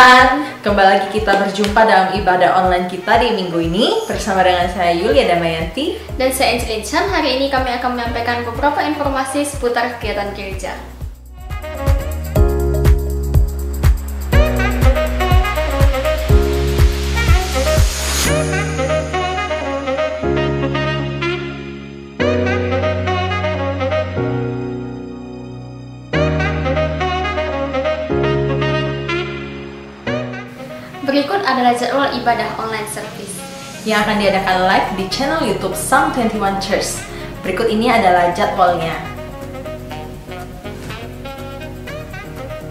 Tuhan, kembali lagi kita berjumpa dalam ibadah online kita di minggu ini bersama dengan saya Yulia Damayanti dan saya Angelin Chan. Hari ini kami akan menyampaikan beberapa informasi seputar kegiatan gereja. Berikut adalah jadwal ibadah online service yang akan diadakan live di channel YouTube Psalm 21 Church. Berikut ini adalah jadwalnya.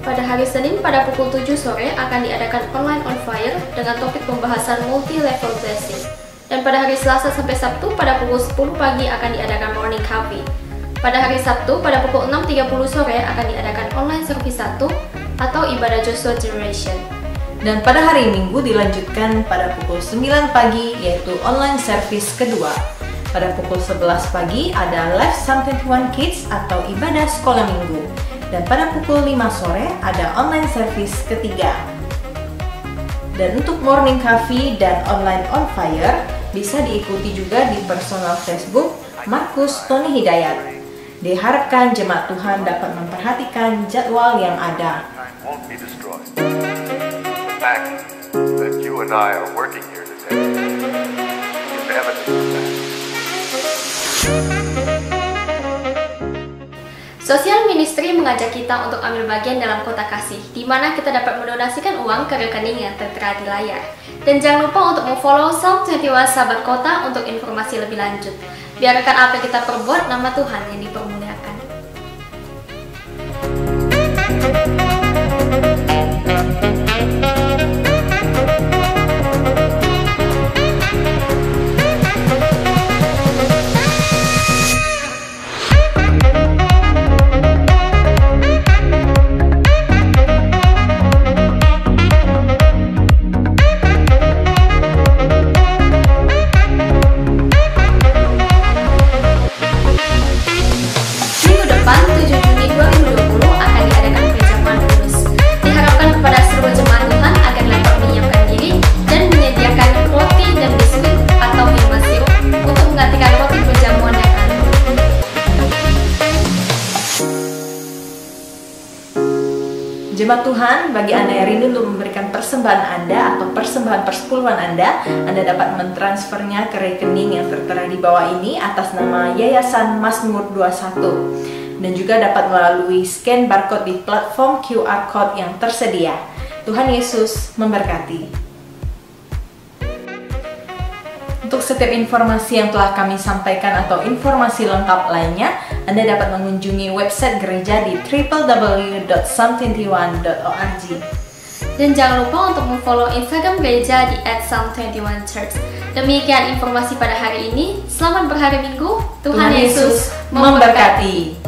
Pada hari Senin pada pukul 7 sore akan diadakan online on fire dengan topik pembahasan multi-level blessing. Dan pada hari Selasa sampai Sabtu pada pukul 10 pagi akan diadakan morning coffee. Pada hari Sabtu pada pukul 6.30 sore akan diadakan online service 1 atau ibadah Joshua Generation. Dan pada hari Minggu dilanjutkan pada pukul 9 pagi yaitu online service kedua. Pada pukul 11 pagi ada live Psalm 21 Kids atau ibadah sekolah minggu. Dan pada pukul 5 sore ada online service ketiga. Dan untuk morning coffee dan online on fire bisa diikuti juga di personal Facebook Markus Tony Hidayat. Diharapkan jemaat Tuhan dapat memperhatikan jadwal yang ada. The fact that you and I are working here today is evidence of that. Sosial Ministry mengajak kita untuk ambil bagian dalam Kota Kasih, di mana kita dapat mendonasikan uang ke rekening yang tertera di layar. Dan jangan lupa untuk memfollow Psalm 21 Sahabat Kota untuk informasi lebih lanjut. Biarkan apa yang kita perbuat, nama Tuhan yang dipermuliakan. Jemaat Tuhan, bagi Anda yang rindu untuk memberikan persembahan Anda atau persembahan persepuluhan Anda dapat mentransfernya ke rekening yang tertera di bawah ini atas nama Yayasan Mazmur 21 dan juga dapat melalui scan barcode di platform QR Code yang tersedia. Tuhan Yesus memberkati. Untuk setiap informasi yang telah kami sampaikan atau informasi lengkap lainnya, Anda dapat mengunjungi website gereja di www.psalm21.org. Dan jangan lupa untuk memfollow Instagram gereja di @psalm21church. Demikian informasi pada hari ini. Selamat berhari Minggu. Tuhan Yesus memberkati.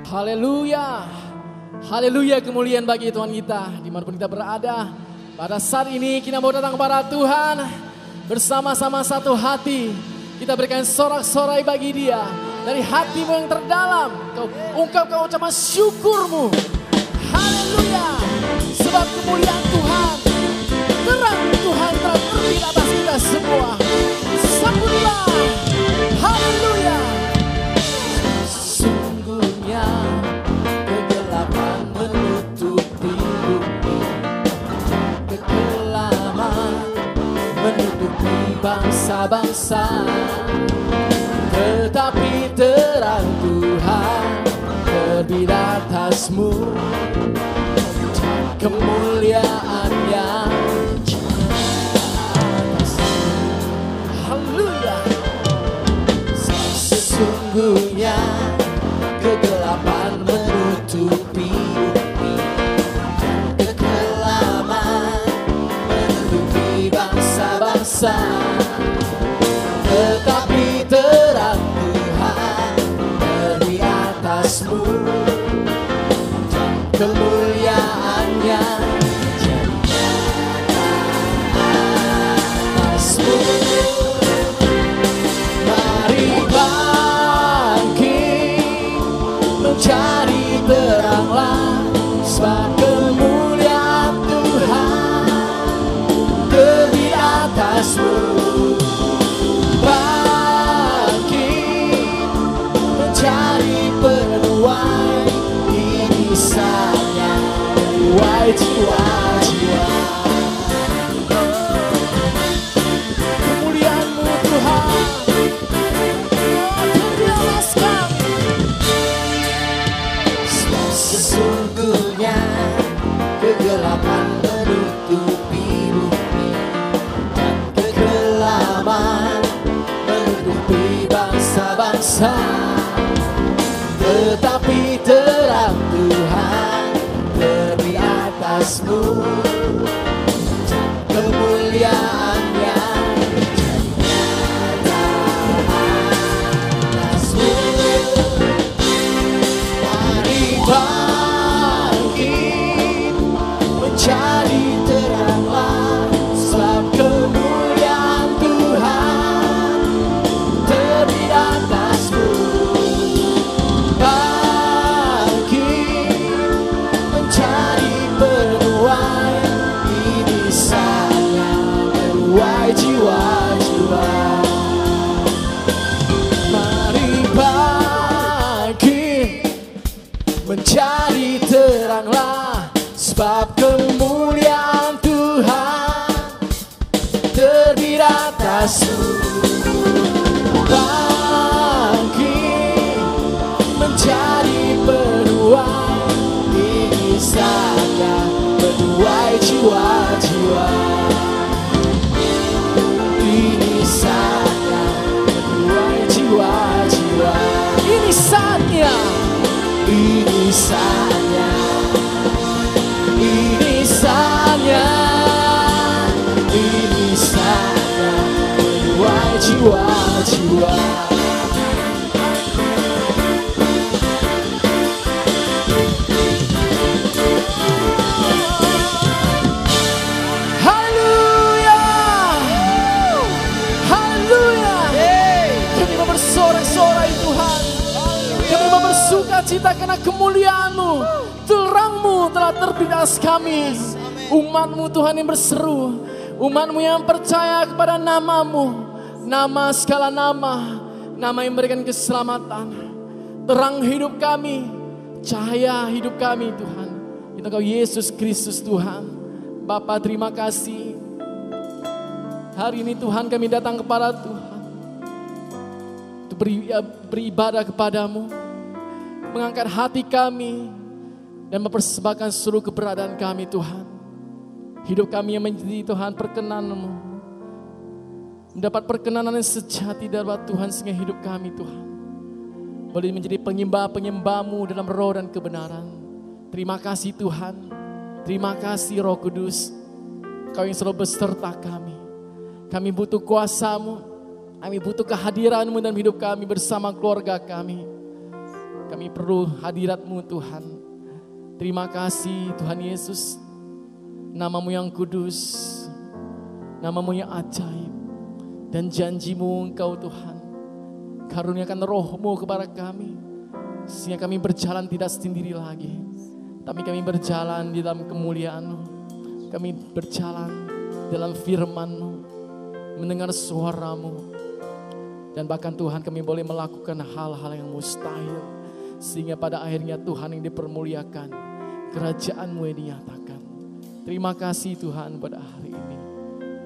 Haleluya. Haleluya, kemuliaan bagi Tuhan kita dimanapun kita berada. Pada saat ini kita mau datang kepada Tuhan bersama-sama satu hati. Kita berikan sorak-sorai bagi Dia. Dari hatimu yang terdalam kau ungkapkan ucapan syukurmu. Haleluya. Sebab kemuliaan Tuhan, terang Tuhan telah terbit atas kita semua. Sambutlah. Haleluya. Sesungguhnya kegelapan menutupi bumi, kekelaman menutupi bangsa-bangsa, tetapi terang Tuhan terbit atasmu, kemuliaannya haleluya. Sesungguhnya kegelapan menutupi bumi, kekelaman menutupi bangsa-bangsa, tetapi terang Tuhan dari atasmu, kemuliaannya jadi atasmu. Mari bangkit mencari teranglah, sebab kemuliaan Tuhan terbit atasmu. Bangkit mencari penuai, ini saatnya menuai jiwa-jiwa. Kemuliaan-Mu Tuhan terbit atas kami. Sebab sesungguhnya kegelapan menutupi bumi, dan kekelaman menutupi bangsa-bangsa, tetapi terang Tuhan lebih atasmu, kemuliaannya jadi atasmu. Mari bangkit mencari teranglah, sebab kemuliaan Tuhan terbit atasmu. Bangkit mencari penuai, ini saatnya menuai jiwa-jiwa. Mari bangkit mencari teranglah, sebab kemuliaan Tuhan terbit atasmu. Bangkit mencari penuai, ini saatnya menuai jiwa-jiwa. Ini saatnya menuai jiwa-jiwa. Ini saatnya, ini saatnya, ini saatnya, ini saatnya menuai jiwa-jiwa. Haleluya, haleluya. Kami mau bersorak-sorai Tuhan, kami mau bersuka cita karena kemuliaan-Mu, terang-Mu telah terbit atas kami. Umat-Mu Tuhan yang berseru, umat-Mu yang percaya kepada nama-Mu, nama segala nama, nama yang memberikan keselamatan, terang hidup kami, cahaya hidup kami Tuhan. Itu Engkau Yesus Kristus Tuhan. Bapa, terima kasih. Hari ini Tuhan kami datang kepada Tuhan untuk beribadah kepadamu, mengangkat hati kami dan mempersembahkan seluruh keberadaan kami Tuhan. Hidup kami yang menjadi Tuhan perkenan-Mu, mendapat perkenanan yang sejati dari Tuhan, sehingga hidup kami Tuhan boleh menjadi penyembah-penyembah-Mu dalam roh dan kebenaran. Terima kasih Tuhan, terima kasih Roh Kudus, Kau yang selalu beserta kami. Kami butuh kuasa-Mu, kami butuh kehadiran-Mu dalam hidup kami bersama keluarga kami. Kami perlu hadirat-Mu Tuhan. Terima kasih Tuhan Yesus. Nama-Mu yang kudus, Nama-Mu yang ajaib, dan janji-Mu Engkau Tuhan. Karuniakan Roh-Mu kepada kami, sehingga kami berjalan tidak sendiri lagi, tapi kami berjalan di dalam kemuliaan-Mu. Kami berjalan dalam firman-Mu, mendengar suara-Mu. Dan bahkan Tuhan, kami boleh melakukan hal-hal yang mustahil, sehingga pada akhirnya Tuhan yang dipermuliakan, kerajaan-Mu yang dinyatakan. Terima kasih Tuhan pada hari ini.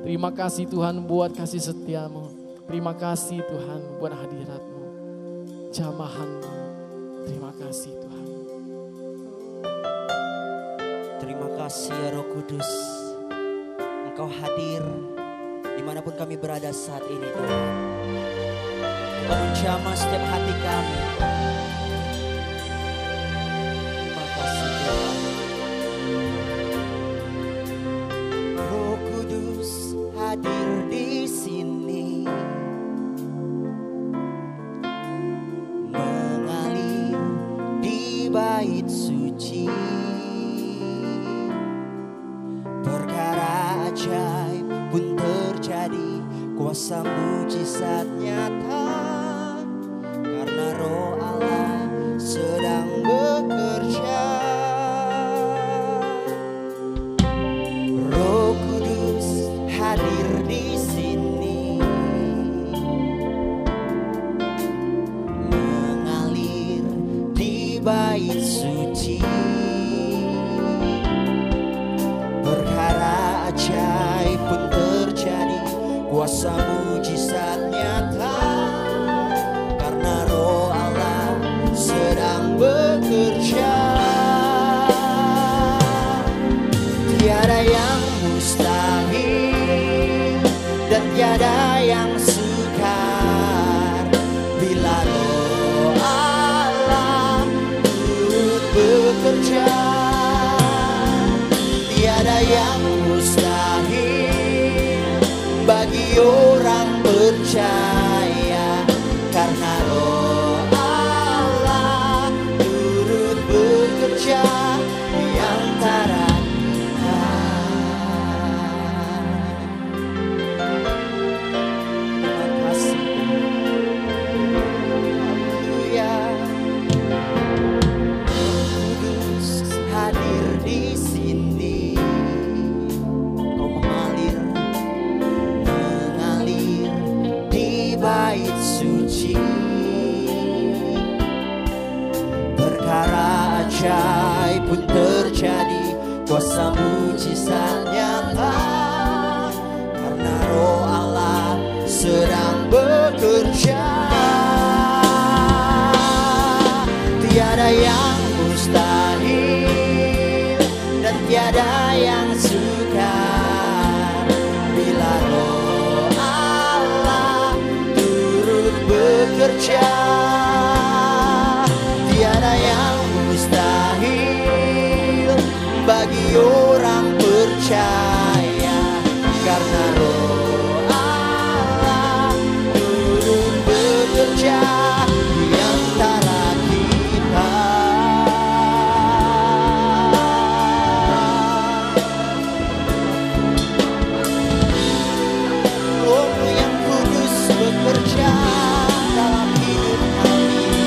Terima kasih Tuhan buat kasih setia-Mu. Terima kasih Tuhan buat hadirat-Mu, jamahan-Mu. Terima kasih Tuhan. Terima kasih ya Roh Kudus. Engkau hadir dimanapun kami berada saat ini Tuhan. Engkau menjamah setiap hati kami. Terima kasih Tuhan. Roh Kudus hadir di sini, mengalir di bait suci. Perkara ajaib pun terjadi, kuasa mujizat nyata, karena Roh Allah sedang bekerja. Roh Kudus hadir di sini, mengalir di bait suci. Perkara ajaib pun terjadi, kuasa mujizat nyata, karena Roh Allah sedang bekerja. Tiada yang mustahil dan tiada yang sukar bila Roh Allah turut bekerja. Tiada yang mustahil bagi orang percaya, karena Roh Allah turut bekerja di antara kita. Terima kasih. Haleluya. Roh Kudus hadir di sini, kau mengalir di bait suci. Perkara ajaib pun terjadi, kuasa mujizat nyata, karena Roh Allah sedang bekerja. Tiada yang mustahil dan tiada yang sukar bila Roh Allah turut bekerja. Tiada yang mustahil bagi orang percaya, karena Roh Allah turut bekerja di antara kita. Roh yang kudus bekerja dalam hidup kami.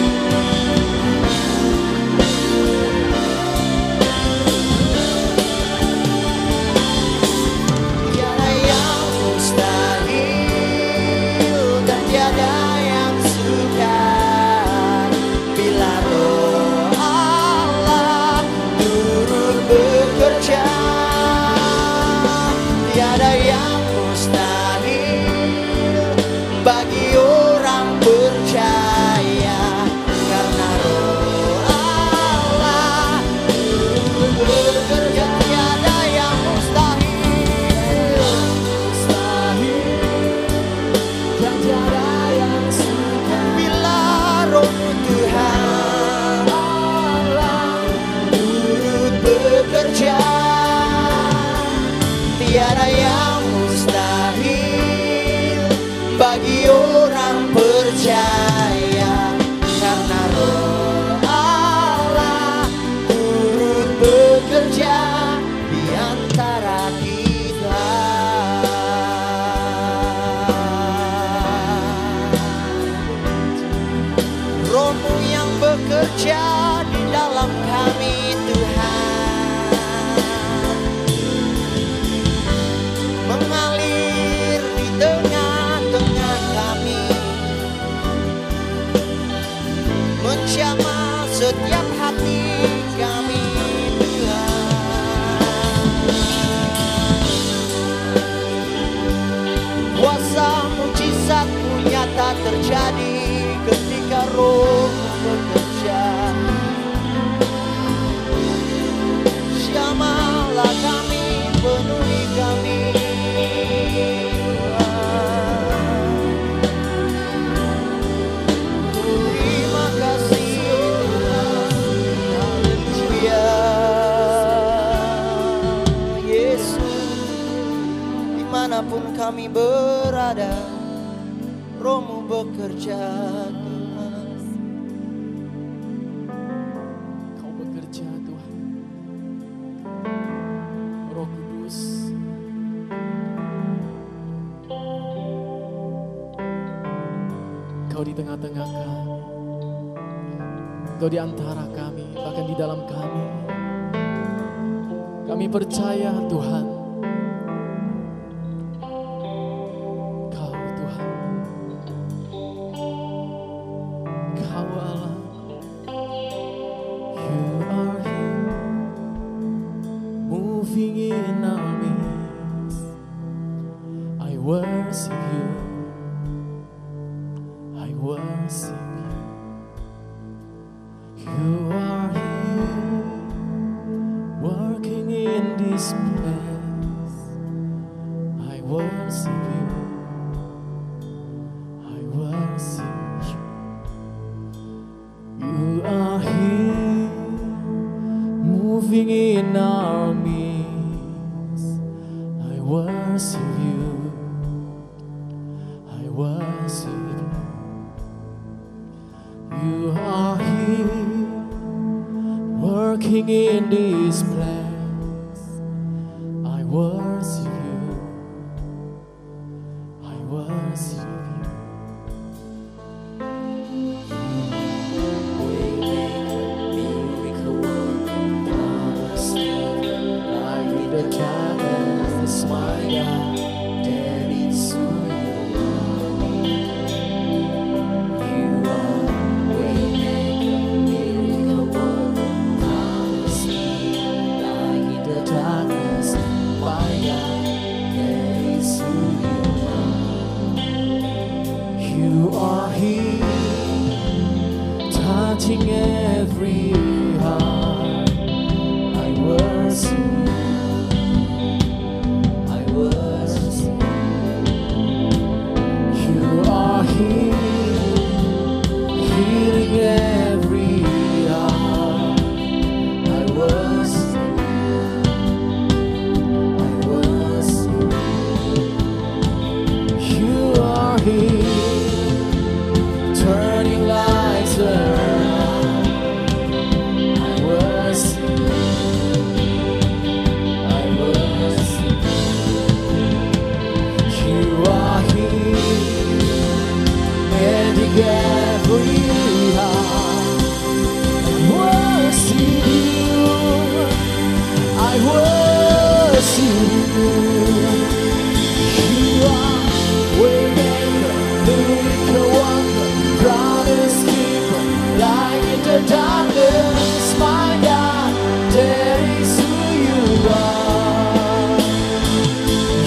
bekerja di dalam kami Tuhan, mengalir di tengah-tengah kami, menjamah setiap hati kami Tuhan. Kuasa mujizat-Mu nyata terjadi ketika Roh bekerja. Jamahlah kami, penuhi kami Tuhan. Terima kasih Tuhan. Haleluya. Yesus, dimanapun kami berada, Roh-Mu bekerja Tuhan. Kau bekerja Tuhan. Roh Kudus, Kau di tengah-tengah kami, Kau di antara kami, bahkan di dalam kami. Kami percaya Tuhan, Kau Tuhan, Kau Allah. You are here, moving in our midst. I worship you, I worship you. You are here, working in this place. I worship you, I worship you. You are here, moving in our midst. I worship you, I worship you. You are here, working in this place. I worship you, I worship you. Light in the darkness, my God, that is who you are. You are waymaker, miracle worker, promise me. Light in the darkness, my God, that is who you are. You are here, touching every heart. I worship you, I worship you. You are here, healing every heart. I worship you, I worship you. You are here, turning lives around. I worship you, I worship you. You are here, mending every heart. I worship you, I worship you. You are waymaker, miracle worker, promise keeper, light in the darkness, my God, that is who you are.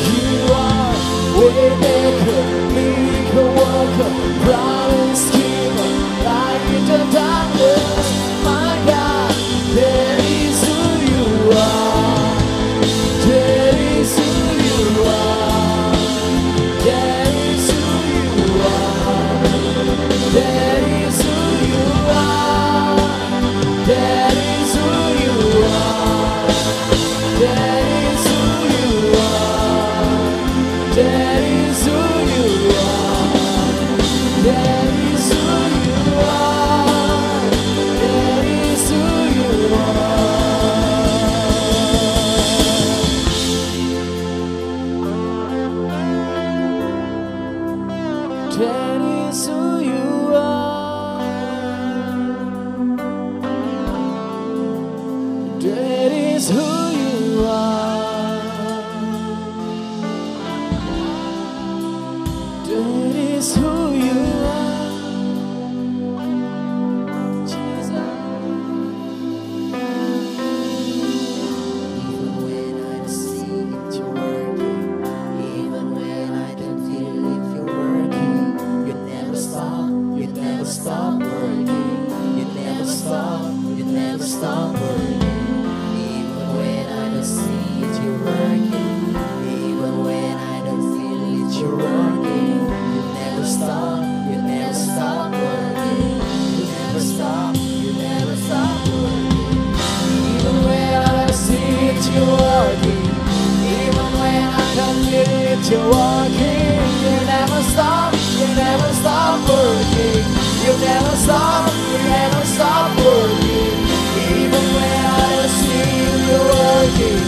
You are waymaker, miracle worker, promise keeper, light in the darkness, my God, that is who you are. That is who you are. That is who you are. That is who you are. is who you are. That is who you are. Jesus. Even when I don't see it, you're working. Even when I don't feel it, you're working. You never stop working. You never stop working. Even when I don't see it, you're working. Even when I don't feel it, you're working. You never stop working. You never stop working. Even when I don't see it, you're working. Even when I don't feel it, you're working. You never stop working. You never stop working. Even when I don't see it, you're working.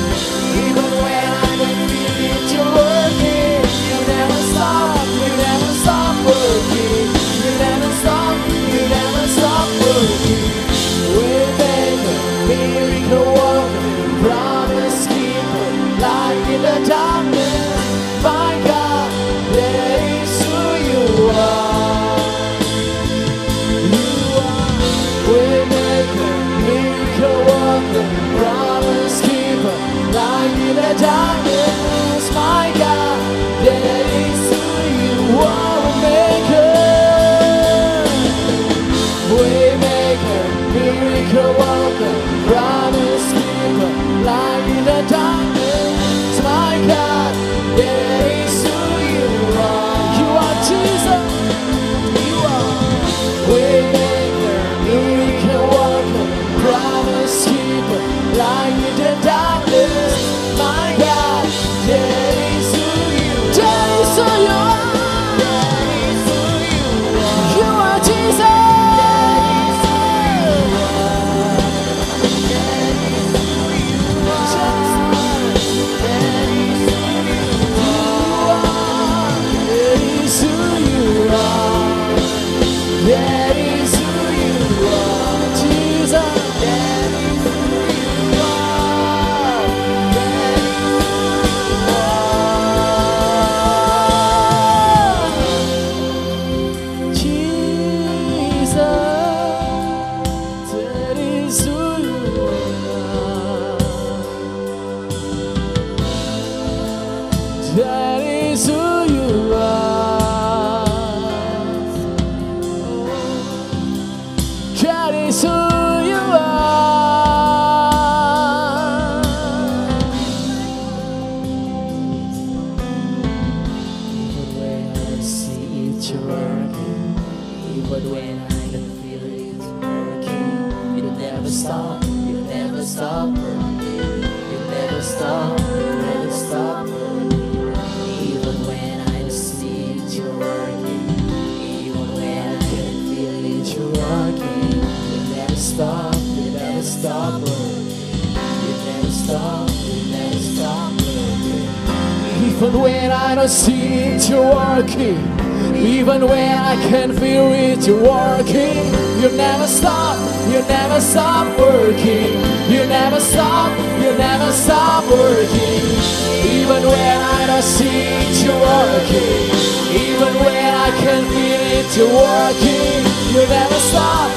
Even when I don't feel it, you're working. You never stop working. You never stop working. Waymaker, miracle worker, promise keeper, light in the darkness. My God, that is who you are. You are waymaker, miracle worker, promise keeper, light in the darkness. My God, that is who you are. Waymaker, miracle worker, promise keeper, light in the darkness. My God, that is who you are. You are Jesus. You are waymaker, miracle worker, promise keeper, light in the darkness. My God, that is who you are. That is who you are. You are Jesus. That is who you are, Jesus. That is who you are. That is who you are. Jesus. That is who you are. That is who you are. That is who you are. Even when I don't see it, you're working. Even when I don't feel it, you're working. You never stop working. You never stop working. Even when I don't see it, you're working. Even when I can't feel it, you're working. You never stop working. You never stop working. Even when I don't see it, you're working. Even when I can't feel it, you're working. You never stop working. You never stop working. Even when I don't see it, you're working. Even when I can't feel it, you're working. You never stop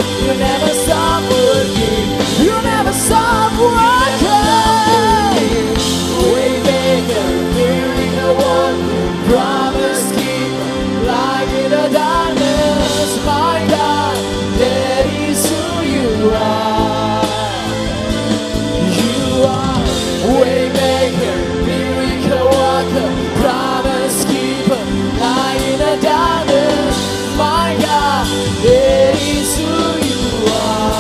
working. You never stop working. Waymaker, miracle worker, promise keeper, light in the darkness. My God, that is who you are. You are waymaker, miracle worker, promise keeper, light in the darkness. My God, that is who you are.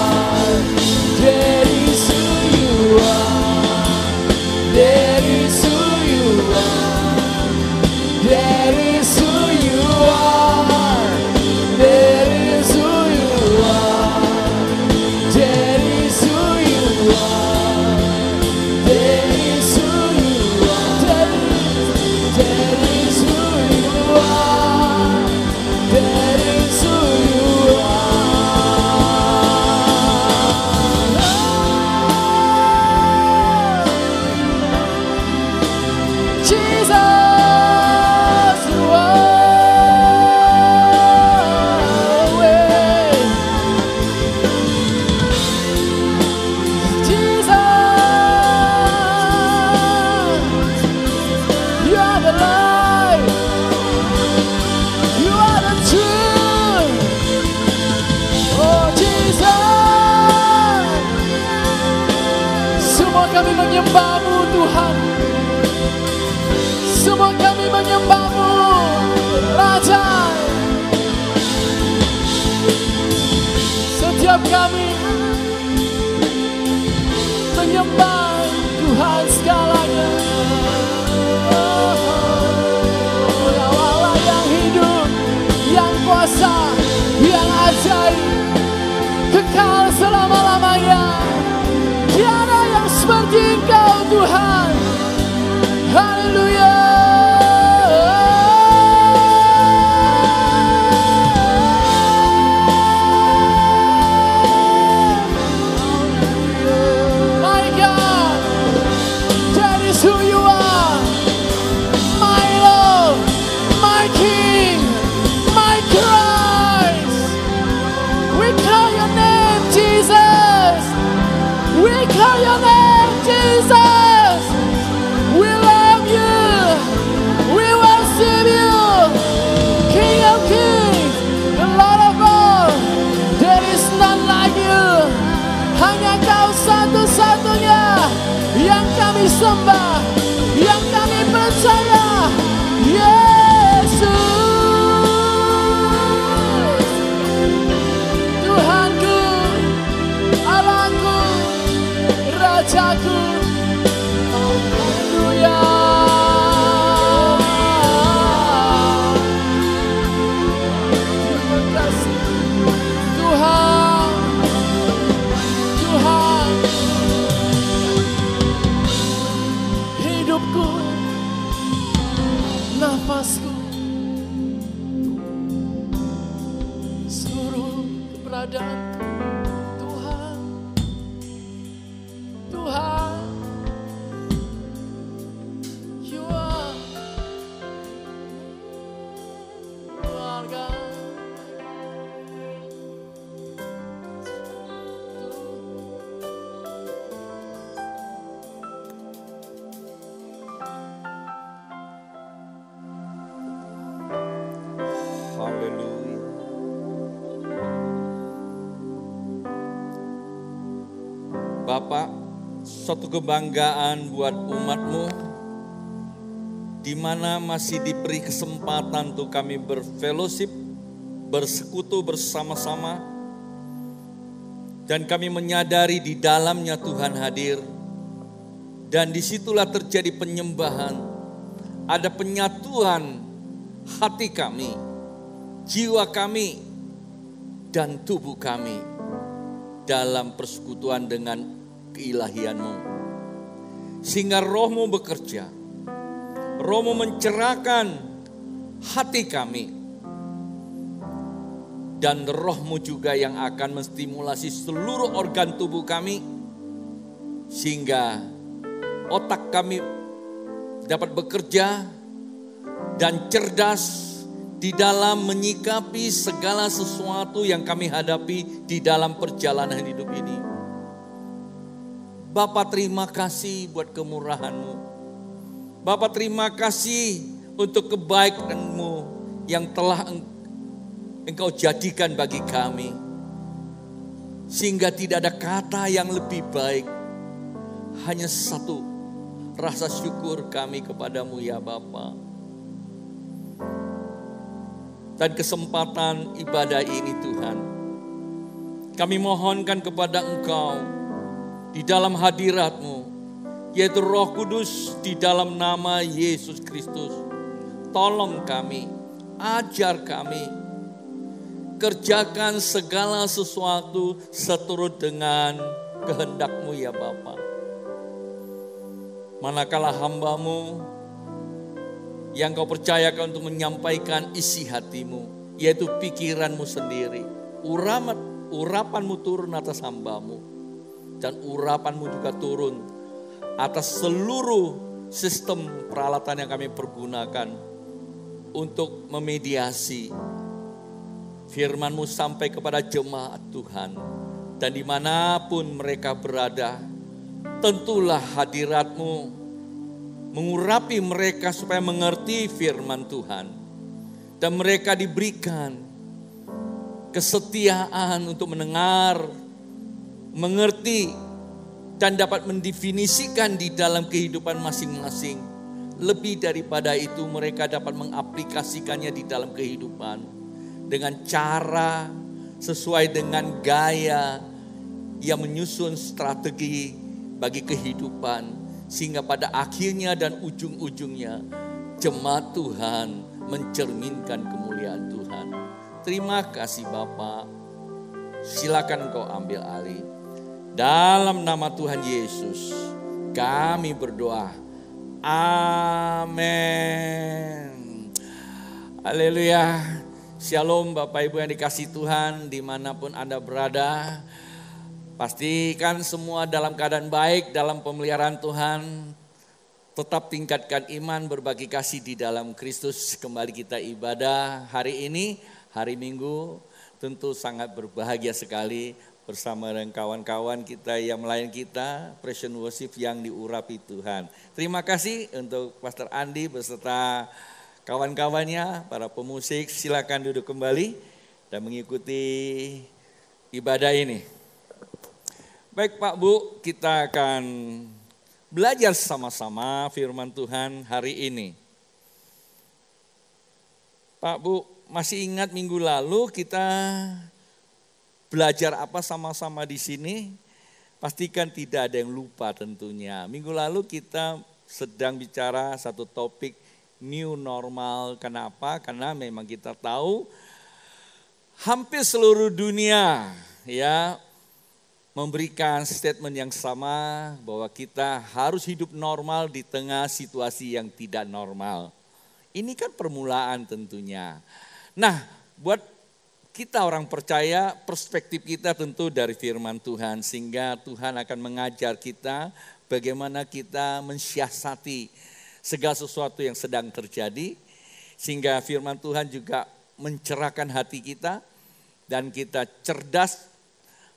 kami menyembah Tuhan segalanya. Allah yang hidup, yang kuasa, yang ajaib, kekal selama-lamanya. Tiada yang seperti Engkau Tuhan. Haleluya. My God, that is who you are. My Lord, my King, my Christ. We call your name, Jesus. We call your name, Jesus. We love you. We worship you. King of kings, the Lord of all. There is none like you. Hanya Kau satu-satunya yang kami sembah, yang kami percaya. Yesus, Tuhanku, Allahku, Rajaku. Haleluya. Terima kasih Tuhan, Tuhan. Hidupku, nafasku, seluruh keberadaanku, Tuhan, Tuhan. You are God. Haleluya. Bapak, suatu kebanggaan buat umat-Mu di mana masih diberi kesempatan untuk kami berfellowship, bersekutu bersama-sama, dan kami menyadari di dalamnya Tuhan hadir, dan disitulah terjadi penyembahan, ada penyatuan hati kami, jiwa kami, dan tubuh kami dalam persekutuan dengan keilahian-Mu. Sehingga Roh-Mu bekerja, Roh-Mu mencerahkan hati kami, dan Roh-Mu juga yang akan menstimulasi seluruh organ tubuh kami, sehingga otak kami dapat bekerja dan cerdas di dalam menyikapi segala sesuatu yang kami hadapi di dalam perjalanan hidup ini. Bapa, terima kasih buat kemurahan-Mu. Bapa, terima kasih untuk kebaikan-Mu yang telah Engkau jadikan bagi kami. Sehingga tidak ada kata yang lebih baik. Hanya satu, rasa syukur kami kepadamu ya Bapa. Dan kesempatan ibadah ini Tuhan, kami mohonkan kepada Engkau di dalam hadirat-Mu, yaitu Roh Kudus di dalam nama Yesus Kristus. Tolong kami, ajar kami, kerjakan segala sesuatu seturut dengan kehendak-Mu ya Bapa. Manakala hamba-Mu yang Kau percayakan untuk menyampaikan isi hati-Mu, yaitu pikiran-Mu sendiri, urapan-Mu turun atas hamba-Mu. Dan urapan-Mu juga turun atas seluruh sistem peralatan yang kami pergunakan untuk memediasi firman-Mu sampai kepada jemaat Tuhan. Dan dimanapun mereka berada, tentulah hadirat-Mu mengurapi mereka supaya mengerti firman Tuhan. Dan mereka diberikan kesetiaan untuk mendengar, mengerti, dan dapat mendefinisikan di dalam kehidupan masing-masing. Lebih daripada itu, mereka dapat mengaplikasikannya di dalam kehidupan dengan cara sesuai dengan gaya yang menyusun strategi bagi kehidupan, sehingga pada akhirnya dan ujung-ujungnya jemaat Tuhan mencerminkan kemuliaan Tuhan. Terima kasih Bapak. Silakan Kau ambil alih. Dalam nama Tuhan Yesus kami berdoa. Amin. Haleluya. Shalom Bapak Ibu yang dikasihi Tuhan dimanapun Anda berada. Pastikan semua dalam keadaan baik, dalam pemeliharaan Tuhan. Tetap tingkatkan iman, berbagi kasih di dalam Kristus. Kembali kita ibadah hari ini, hari Minggu. Tentu sangat berbahagia sekali bersama dengan kawan-kawan kita yang melayani kita. Pression worship yang diurapi Tuhan. Terima kasih untuk Pastor Andi beserta kawan-kawannya, para pemusik. Silakan duduk kembali dan mengikuti ibadah ini. Baik Pak Bu, kita akan belajar sama-sama firman Tuhan hari ini. Pak Bu, masih ingat minggu lalu kita belajar apa sama-sama di sini? Pastikan tidak ada yang lupa tentunya. Minggu lalu kita sedang bicara satu topik new normal. Kenapa? Karena memang kita tahu hampir seluruh dunia ya memberikan statement yang sama bahwa kita harus hidup normal di tengah situasi yang tidak normal. Ini kan permulaan tentunya. Nah, buat kita orang percaya, perspektif kita tentu dari firman Tuhan, sehingga Tuhan akan mengajar kita bagaimana kita mensiasati segala sesuatu yang sedang terjadi, sehingga firman Tuhan juga mencerahkan hati kita dan kita cerdas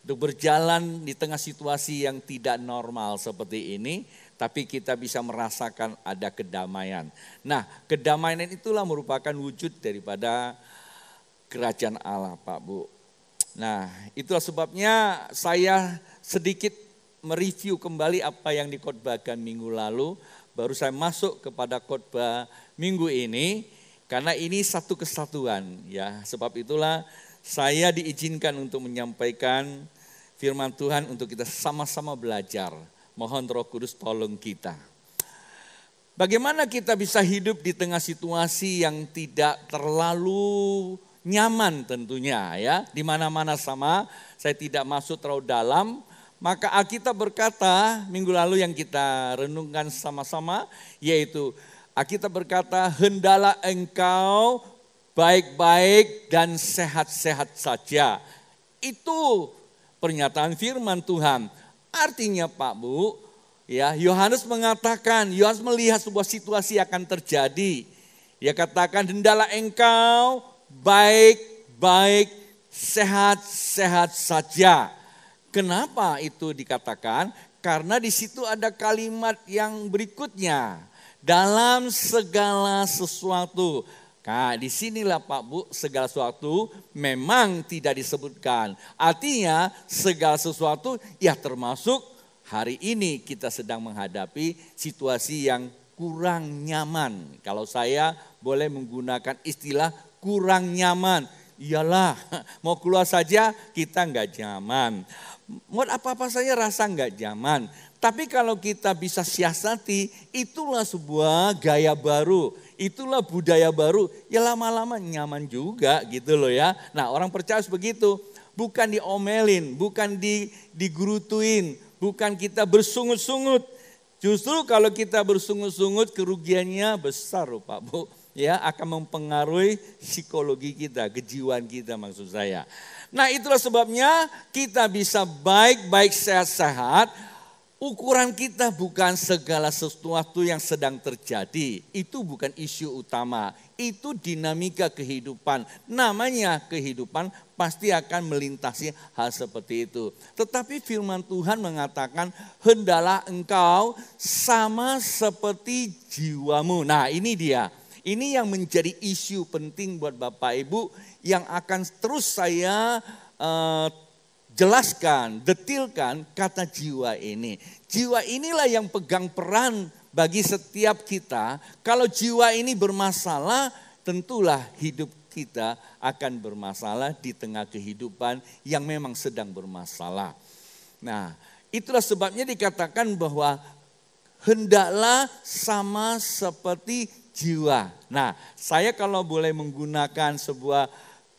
untuk berjalan di tengah situasi yang tidak normal seperti ini, tapi kita bisa merasakan ada kedamaian. Nah, kedamaian itulah merupakan wujud daripada kerajaan Allah, Pak Bu. Nah, itulah sebabnya saya sedikit mereview kembali apa yang dikhotbahkan minggu lalu, baru saya masuk kepada khotbah minggu ini, karena ini satu kesatuan ya. Sebab itulah saya diizinkan untuk menyampaikan firman Tuhan untuk kita sama-sama belajar. Mohon Roh Kudus tolong kita. Bagaimana kita bisa hidup di tengah situasi yang tidak terlalu nyaman tentunya ya. Di mana-mana sama, saya tidak masuk terlalu dalam. Maka Alkitab berkata minggu lalu yang kita renungkan sama-sama, yaitu Alkitab berkata, hendalah engkau baik-baik dan sehat-sehat saja. Itu pernyataan firman Tuhan. Artinya Pak Bu, ya Yohanes mengatakan, Yohanes melihat sebuah situasi akan terjadi. Dia katakan, hendalah engkau baik-baik, sehat-sehat saja. Kenapa itu dikatakan? Karena di situ ada kalimat yang berikutnya, dalam segala sesuatu. Nah, disinilah Pak Bu, segala sesuatu memang tidak disebutkan. Artinya segala sesuatu ya termasuk hari ini kita sedang menghadapi situasi yang kurang nyaman. Kalau saya boleh menggunakan istilah kurang nyaman. Iyalah, mau keluar saja kita nggak nyaman. Mau apa-apa saja rasa nggak nyaman. Tapi kalau kita bisa siasati, itulah sebuah gaya baru, itulah budaya baru, ya lama-lama nyaman juga gitu loh ya. Nah orang percaya begitu, bukan diomelin, bukan digurutuin, bukan kita bersungut-sungut. Justru kalau kita bersungut-sungut kerugiannya besar loh Pak Bu. Ya akan mempengaruhi psikologi kita, kejiwaan kita maksud saya. Nah itulah sebabnya kita bisa baik-baik sehat-sehat. Ukuran kita bukan segala sesuatu yang sedang terjadi. Itu bukan isu utama. Itu dinamika kehidupan. Namanya kehidupan pasti akan melintasi hal seperti itu. Tetapi firman Tuhan mengatakan, hendalah engkau sama seperti jiwamu. Nah ini dia. Ini yang menjadi isu penting buat Bapak Ibu yang akan terus saya jelaskan, detilkan kata jiwa ini. Jiwa inilah yang pegang peran bagi setiap kita. Kalau jiwa ini bermasalah, tentulah hidup kita akan bermasalah di tengah kehidupan yang memang sedang bermasalah. Nah, itulah sebabnya dikatakan bahwa hendaklah sama seperti jiwa. Nah, saya kalau boleh menggunakan sebuah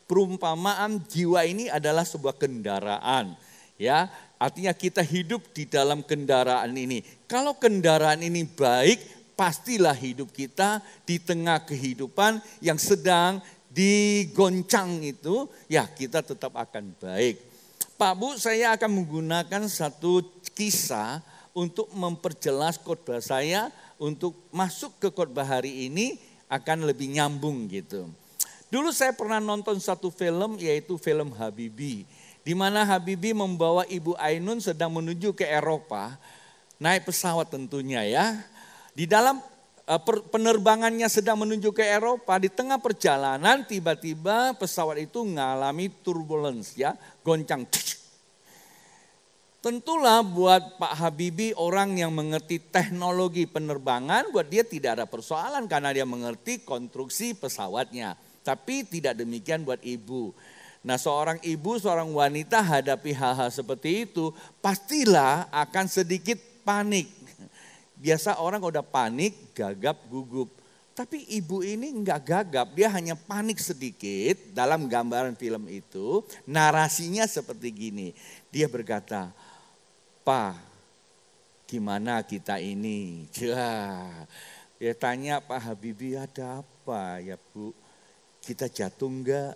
perumpamaan, jiwa ini adalah sebuah kendaraan. Ya, artinya kita hidup di dalam kendaraan ini. Kalau kendaraan ini baik, pastilah hidup kita di tengah kehidupan yang sedang digoncang itu, ya kita tetap akan baik. Pak Bu, saya akan menggunakan satu kisah untuk memperjelas khotbah saya, untuk masuk ke khotbah hari ini akan lebih nyambung gitu. Dulu saya pernah nonton satu film, yaitu film Habibie, di mana Habibie membawa Ibu Ainun sedang menuju ke Eropa, naik pesawat tentunya ya. Di dalam penerbangannya sedang menuju ke Eropa, di tengah perjalanan tiba-tiba pesawat itu mengalami turbulence ya, goncang. Tentulah buat Pak Habibie, orang yang mengerti teknologi penerbangan, buat dia tidak ada persoalan karena dia mengerti konstruksi pesawatnya. Tapi tidak demikian buat ibu. Nah, seorang ibu, seorang wanita hadapi hal-hal seperti itu, pastilah akan sedikit panik. Biasa orang udah panik, gagap, gugup. Tapi ibu ini enggak gagap, dia hanya panik sedikit. Dalam gambaran film itu, narasinya seperti gini. Dia berkata, "Pak, gimana kita ini?" Dia tanya Pak Habibie, "Ada apa ya Bu? Kita jatuh enggak?"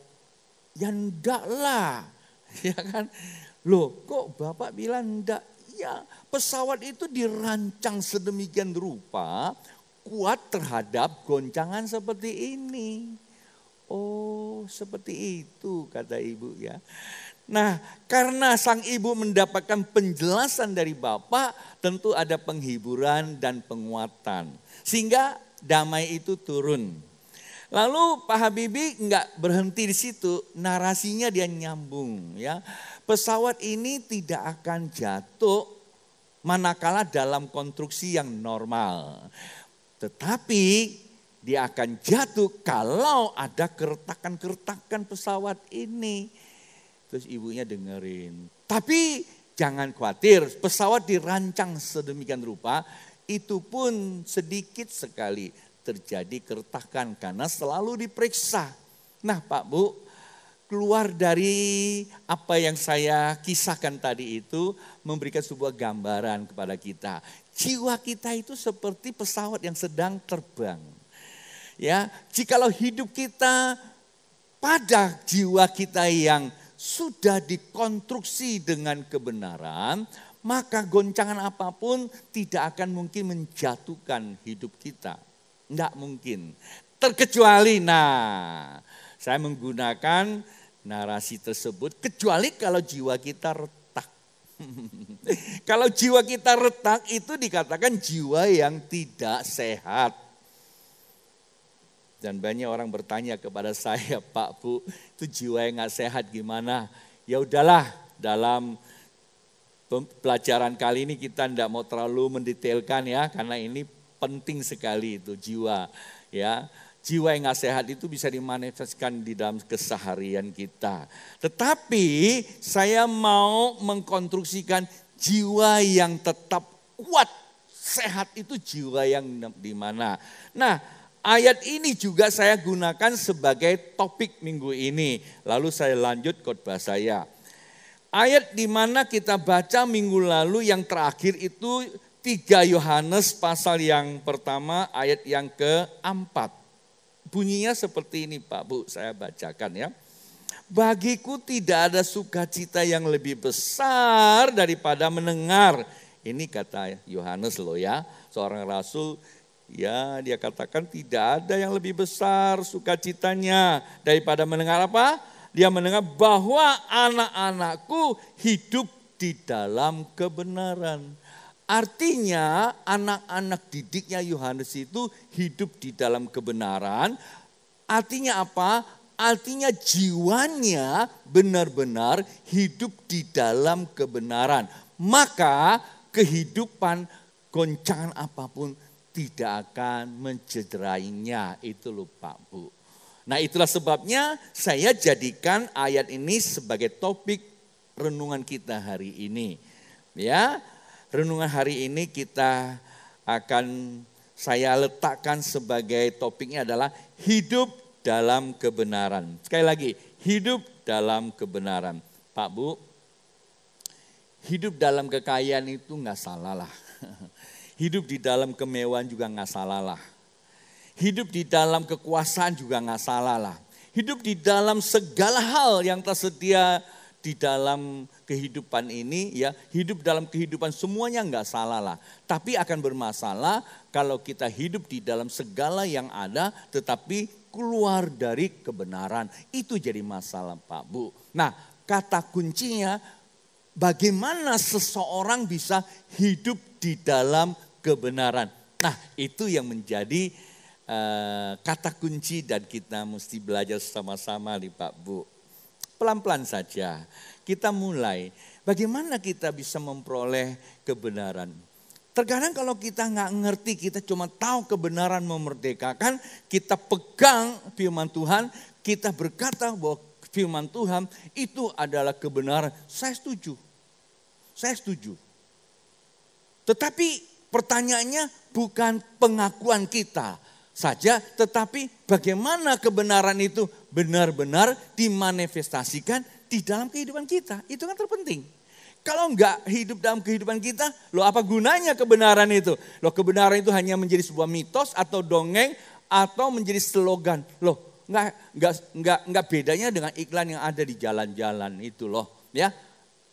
"Ya enggak lah." Ya kan? "Loh kok Bapak bilang enggak?" "Ya, pesawat itu dirancang sedemikian rupa kuat terhadap goncangan seperti ini." "Oh, seperti itu," kata ibu ya. Nah, karena sang ibu mendapatkan penjelasan dari Bapak, tentu ada penghiburan dan penguatan. Sehingga damai itu turun. Lalu Pak Habibie enggak berhenti di situ, narasinya dia nyambung ya. Pesawat ini tidak akan jatuh manakala dalam konstruksi yang normal. Tetapi dia akan jatuh kalau ada keretakan-keretakan pesawat ini. Terus ibunya dengerin. Tapi jangan khawatir, pesawat dirancang sedemikian rupa, itu pun sedikit sekali terjadi keretakan karena selalu diperiksa. Nah Pak Bu, keluar dari apa yang saya kisahkan tadi itu memberikan sebuah gambaran kepada kita. Jiwa kita itu seperti pesawat yang sedang terbang. Ya, jikalau hidup kita pada jiwa kita yang sudah dikonstruksi dengan kebenaran, maka goncangan apapun tidak akan mungkin menjatuhkan hidup kita. Tidak mungkin. Terkecuali, saya menggunakan narasi tersebut, kecuali kalau jiwa kita retak. Kalau jiwa kita retak itu dikatakan jiwa yang tidak sehat. Dan banyak orang bertanya kepada saya, "Pak Bu, itu jiwa yang gak sehat gimana?" Ya udahlah, dalam pelajaran kali ini kita tidak mau terlalu mendetailkan ya, karena ini penting sekali itu jiwa ya. Jiwa yang gak sehat itu bisa dimanifestasikan di dalam keseharian kita. Tetapi saya mau mengkonstruksikan jiwa yang tetap kuat, sehat itu jiwa yang di mana. Nah, ayat ini juga saya gunakan sebagai topik minggu ini. Lalu saya lanjut khotbah saya. Ayat di mana kita baca minggu lalu yang terakhir itu 3 Yohanes pasal yang pertama ayat yang ke-4. Bunyinya seperti ini Pak Bu, saya bacakan ya. "Bagiku tidak ada sukacita yang lebih besar daripada mendengar." Ini kata Yohanes loh ya, seorang rasul. Ya, dia katakan tidak ada yang lebih besar sukacitanya daripada mendengar apa? Dia mendengar bahwa anak-anakku hidup di dalam kebenaran. Artinya anak-anak didiknya Yohanes itu hidup di dalam kebenaran. Artinya apa? Artinya jiwanya benar-benar hidup di dalam kebenaran. Maka kehidupan goncangan apapun tidak akan mencederainya. Itu loh Pak Bu. Nah, itulah sebabnya saya jadikan ayat ini sebagai topik renungan kita hari ini. Ya, renungan hari ini saya letakkan sebagai topiknya adalah hidup dalam kebenaran. Sekali lagi, hidup dalam kebenaran. Pak Bu, hidup dalam kekayaan itu nggak salah lah. Hidup di dalam kemewahan juga nggak salah lah. Hidup di dalam kekuasaan juga nggak salah lah. Hidup di dalam segala hal yang tersedia di dalam kehidupan ini, ya, hidup dalam kehidupan semuanya nggak salah lah. Tapi akan bermasalah kalau kita hidup di dalam segala yang ada tetapi keluar dari kebenaran. Itu jadi masalah Pak Bu. Nah, kata kuncinya bagaimana seseorang bisa hidup di dalam kebenaran. Nah, itu yang menjadi kata kunci dan kita mesti belajar sama-sama nih Pak Bu. Pelan-pelan saja kita mulai bagaimana kita bisa memperoleh kebenaran. Terkadang kalau kita nggak ngerti, kita cuma tahu kebenaran memerdekakan, kita pegang firman Tuhan, kita berkata bahwa firman Tuhan itu adalah kebenaran. Saya setuju. Tetapi pertanyaannya bukan pengakuan kita saja, tetapi bagaimana kebenaran itu benar-benar dimanifestasikan di dalam kehidupan kita. Itu kan terpenting. Kalau enggak hidup dalam kehidupan kita, loh apa gunanya kebenaran itu? Loh kebenaran itu hanya menjadi sebuah mitos atau dongeng atau menjadi slogan. Loh enggak bedanya dengan iklan yang ada di jalan-jalan itu loh, ya.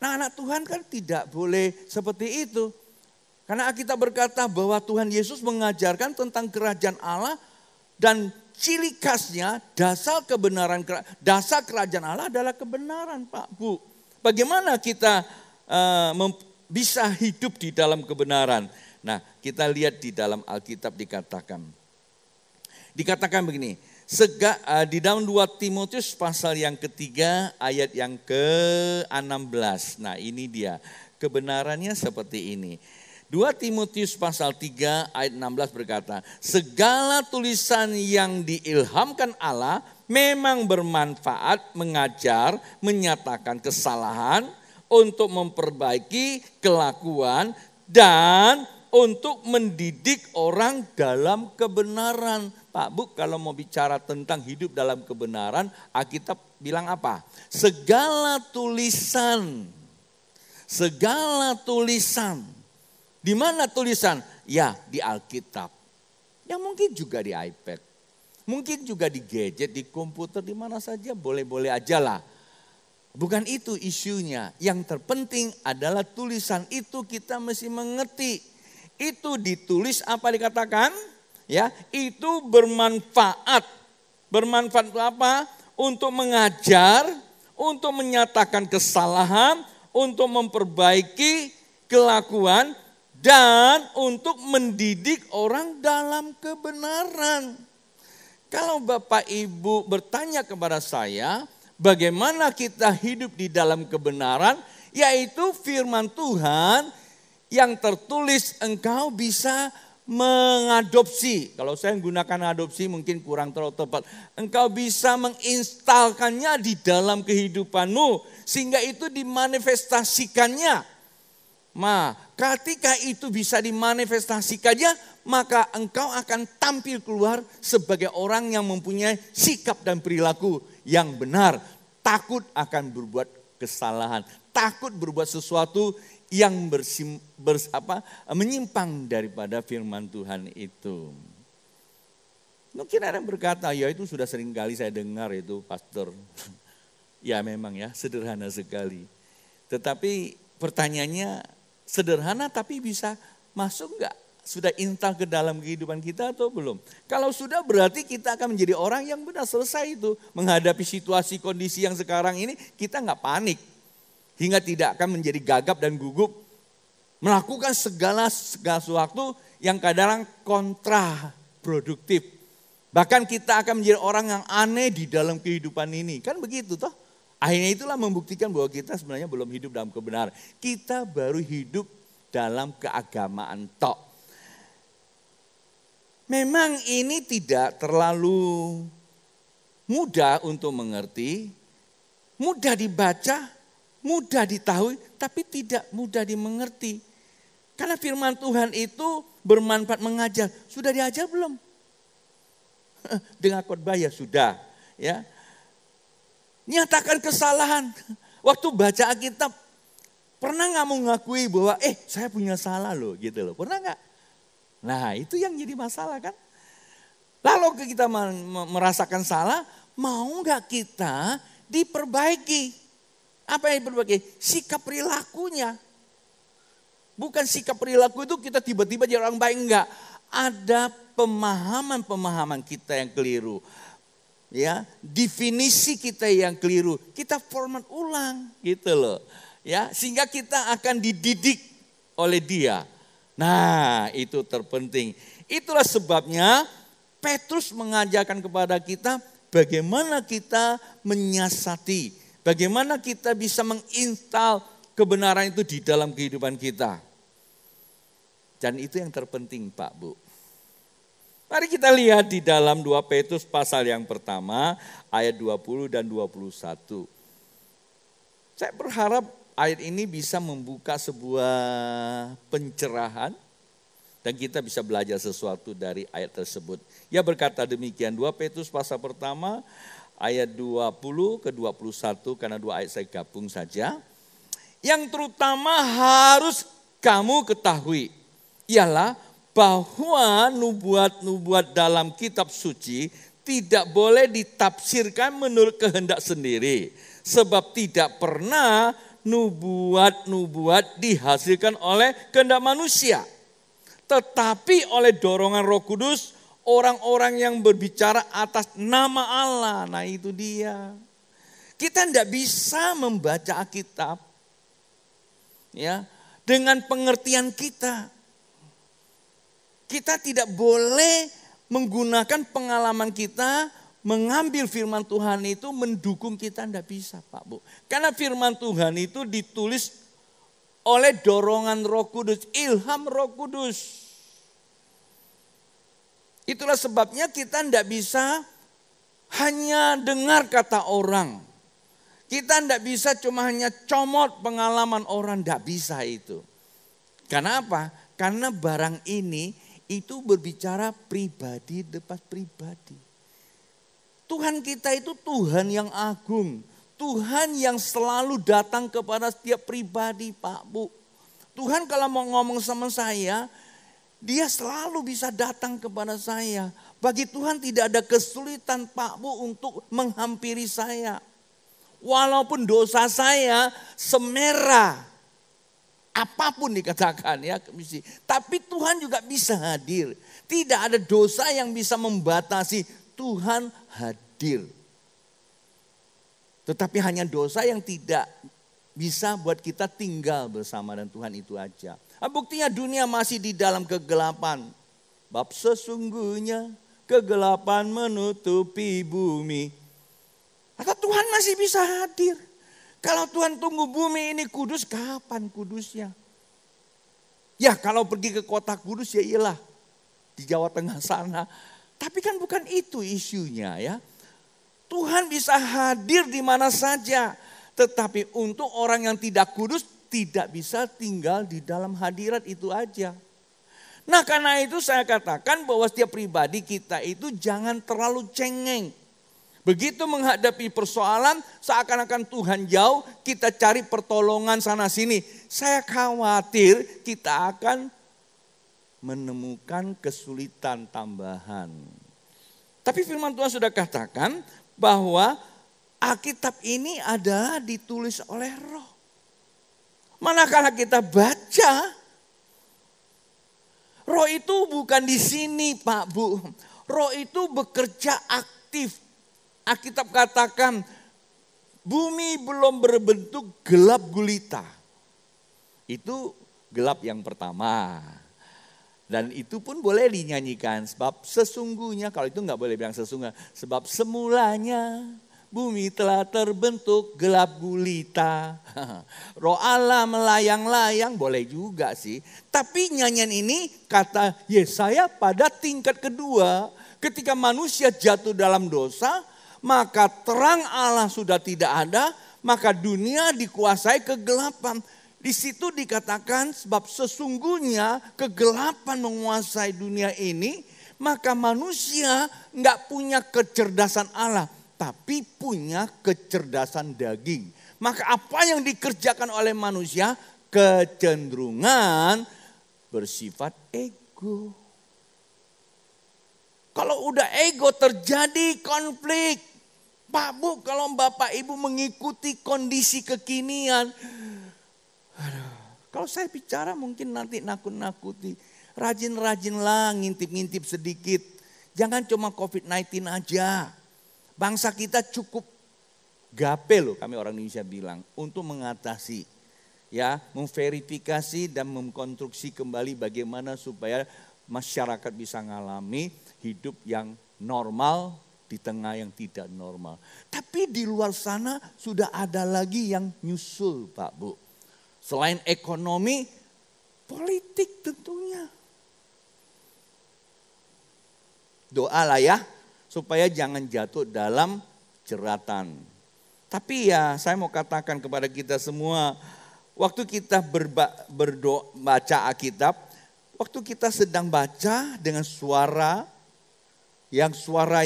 Nah, anak Tuhan kan tidak boleh seperti itu. Karena kita berkata bahwa Tuhan Yesus mengajarkan tentang kerajaan Allah dan ciri khasnya dasar kerajaan Allah adalah kebenaran Pak Bu. Bagaimana kita bisa hidup di dalam kebenaran? Nah, kita lihat di dalam Alkitab dikatakan begini, di dalam 2 Timotius pasal yang ketiga ayat yang ke-16. Nah, ini dia kebenarannya seperti ini. 2 Timotius pasal 3 ayat 16 berkata, segala tulisan yang diilhamkan Allah memang bermanfaat mengajar, menyatakan kesalahan, untuk memperbaiki kelakuan, dan untuk mendidik orang dalam kebenaran. Pak Bu, kalau mau bicara tentang hidup dalam kebenaran, Alkitab bilang apa? Segala tulisan. Di mana tulisan? Ya, di Alkitab. Ya mungkin juga di iPad. Mungkin juga di gadget, di komputer, di mana saja boleh-boleh aja lah. Bukan itu isunya. Yang terpenting adalah tulisan itu kita mesti mengerti. Itu ditulis apa dikatakan? Ya, itu bermanfaat. Bermanfaat itu apa? Untuk mengajar, untuk menyatakan kesalahan, untuk memperbaiki kelakuan, dan untuk mendidik orang dalam kebenaran. Kalau Bapak Ibu bertanya kepada saya, bagaimana kita hidup di dalam kebenaran, yaitu firman Tuhan yang tertulis engkau bisa mengadopsi. Kalau saya menggunakan adopsi mungkin kurang terlalu tepat. Engkau bisa menginstalkannya di dalam kehidupanmu sehingga itu dimanifestasikannya. Ketika itu bisa dimanifestasikannya, maka engkau akan tampil keluar sebagai orang yang mempunyai sikap dan perilaku yang benar. Takut akan berbuat kesalahan, takut berbuat sesuatu yang menyimpang daripada firman Tuhan itu. Mungkin ada yang berkata, ya itu sudah sering kali saya dengar itu pastor. Ya memang ya, sederhana sekali. Tetapi pertanyaannya, sederhana tapi bisa masuk enggak? Sudah install ke dalam kehidupan kita atau belum? Kalau sudah berarti kita akan menjadi orang yang benar selesai itu. Menghadapi situasi kondisi yang sekarang ini kita enggak panik. Hingga tidak akan menjadi gagap dan gugup. Melakukan segala sesuatu yang kadang kontraproduktif. Bahkan kita akan menjadi orang yang aneh di dalam kehidupan ini. Kan begitu toh? Akhirnya itulah membuktikan bahwa kita sebenarnya belum hidup dalam kebenaran. Kita baru hidup dalam keagamaan tok. Memang ini tidak terlalu mudah untuk mengerti, mudah dibaca, mudah ditahui, tapi tidak mudah dimengerti. Karena firman Tuhan itu bermanfaat mengajar. Sudah diajar belum? Dengan khotbah ya sudah. Ya. Nyatakan kesalahan. Waktu baca Alkitab, pernah nggak mengakui bahwa saya punya salah loh gitu loh. Pernah nggak? Nah itu yang jadi masalah kan. Lalu kita merasakan salah, mau nggak kita diperbaiki? Apa yang diperbaiki? Sikap perilakunya. Bukan sikap perilaku itu kita tiba-tiba jadi orang baik, enggak. Ada pemahaman-pemahaman kita yang keliru. Ya, definisi kita yang keliru. Kita format ulang gitu loh. Ya, sehingga kita akan dididik oleh Dia. Nah, itu terpenting. Itulah sebabnya Petrus mengajarkan kepada kita bagaimana kita menyiasati, bagaimana kita bisa menginstal kebenaran itu di dalam kehidupan kita. Dan itu yang terpenting Pak Bu. Mari kita lihat di dalam 2 Petrus pasal yang pertama ayat 20 dan 21. Saya berharap ayat ini bisa membuka sebuah pencerahan dan kita bisa belajar sesuatu dari ayat tersebut. Ia berkata demikian, 2 Petrus pasal pertama ayat 20 ke 21, karena 2 ayat saya gabung saja. Yang terutama harus kamu ketahui ialah bahwa nubuat-nubuat dalam kitab suci tidak boleh ditafsirkan menurut kehendak sendiri. Sebab tidak pernah nubuat-nubuat dihasilkan oleh kehendak manusia. Tetapi oleh dorongan Roh Kudus, orang-orang yang berbicara atas nama Allah. Nah itu dia. Kita tidak bisa membaca Alkitab ya, dengan pengertian kita. Kita tidak boleh menggunakan pengalaman kita, mengambil firman Tuhan itu mendukung kita, tidak bisa Pak Bu. Karena firman Tuhan itu ditulis oleh dorongan Roh Kudus, ilham Roh Kudus. Itulah sebabnya kita tidak bisa hanya dengar kata orang. Kita tidak bisa cuma hanya comot pengalaman orang, tidak bisa itu. Karena apa? Karena barang ini itu berbicara pribadi depan pribadi. Tuhan kita itu Tuhan yang agung. Tuhan yang selalu datang kepada setiap pribadi Pak Bu. Tuhan kalau mau ngomong sama saya, Dia selalu bisa datang kepada saya. Bagi Tuhan tidak ada kesulitan Pak Bu untuk menghampiri saya. Walaupun dosa saya semerah apapun dikatakan ya, tapi Tuhan juga bisa hadir. Tidak ada dosa yang bisa membatasi Tuhan hadir. Tetapi hanya dosa yang tidak bisa buat kita tinggal bersama dengan Tuhan itu aja. Buktinya dunia masih di dalam kegelapan. Bab sesungguhnya kegelapan menutupi bumi. Maka Tuhan masih bisa hadir. Kalau Tuhan tunggu bumi ini kudus, kapan kudusnya? Ya kalau pergi ke kota kudus ya iyalah di Jawa Tengah sana. Tapi kan bukan itu isunya ya. Tuhan bisa hadir di mana saja. Tetapi untuk orang yang tidak kudus tidak bisa tinggal di dalam hadirat itu aja. Nah karena itu saya katakan bahwa setiap pribadi kita itu jangan terlalu cengeng. Begitu menghadapi persoalan seakan-akan Tuhan jauh, kita cari pertolongan sana sini. Saya khawatir kita akan menemukan kesulitan tambahan. Tapi firman Tuhan sudah katakan bahwa Alkitab ini adalah ditulis oleh Roh. Manakala kita baca, Roh itu bukan di sini Pak Bu. Roh itu bekerja aktif. Alkitab katakan bumi belum berbentuk gelap gulita. Itu gelap yang pertama. Dan itu pun boleh dinyanyikan. Sebab sesungguhnya, kalau itu nggak boleh bilang sesungguhnya. Sebab semulanya bumi telah terbentuk gelap gulita. Roh Allah melayang-layang, boleh juga sih. Tapi nyanyian ini kata Yesaya pada tingkat kedua. Ketika manusia jatuh dalam dosa, maka terang Allah sudah tidak ada, maka dunia dikuasai kegelapan. Di situ dikatakan sebab sesungguhnya kegelapan menguasai dunia ini, maka manusia nggak punya kecerdasan Allah, tapi punya kecerdasan daging. Maka apa yang dikerjakan oleh manusia kecenderungan bersifat ego. Kalau udah ego terjadi konflik. Pak Bu, kalau Bapak Ibu mengikuti kondisi kekinian. Kalau saya bicara mungkin nanti nakut-nakuti. Rajin-rajinlah ngintip-ngintip sedikit. Jangan cuma COVID-19 aja. Bangsa kita cukup gape loh, kami orang Indonesia bilang, untuk mengatasi. Ya, memverifikasi dan mengkonstruksi kembali bagaimana supaya masyarakat bisa mengalami hidup yang normal di tengah yang tidak normal. Tapi di luar sana sudah ada lagi yang nyusul Pak Bu. Selain ekonomi, politik tentunya. Doalah ya, supaya jangan jatuh dalam jeratan. Tapi ya saya mau katakan kepada kita semua, waktu kita baca Alkitab, waktu kita sedang baca dengan suara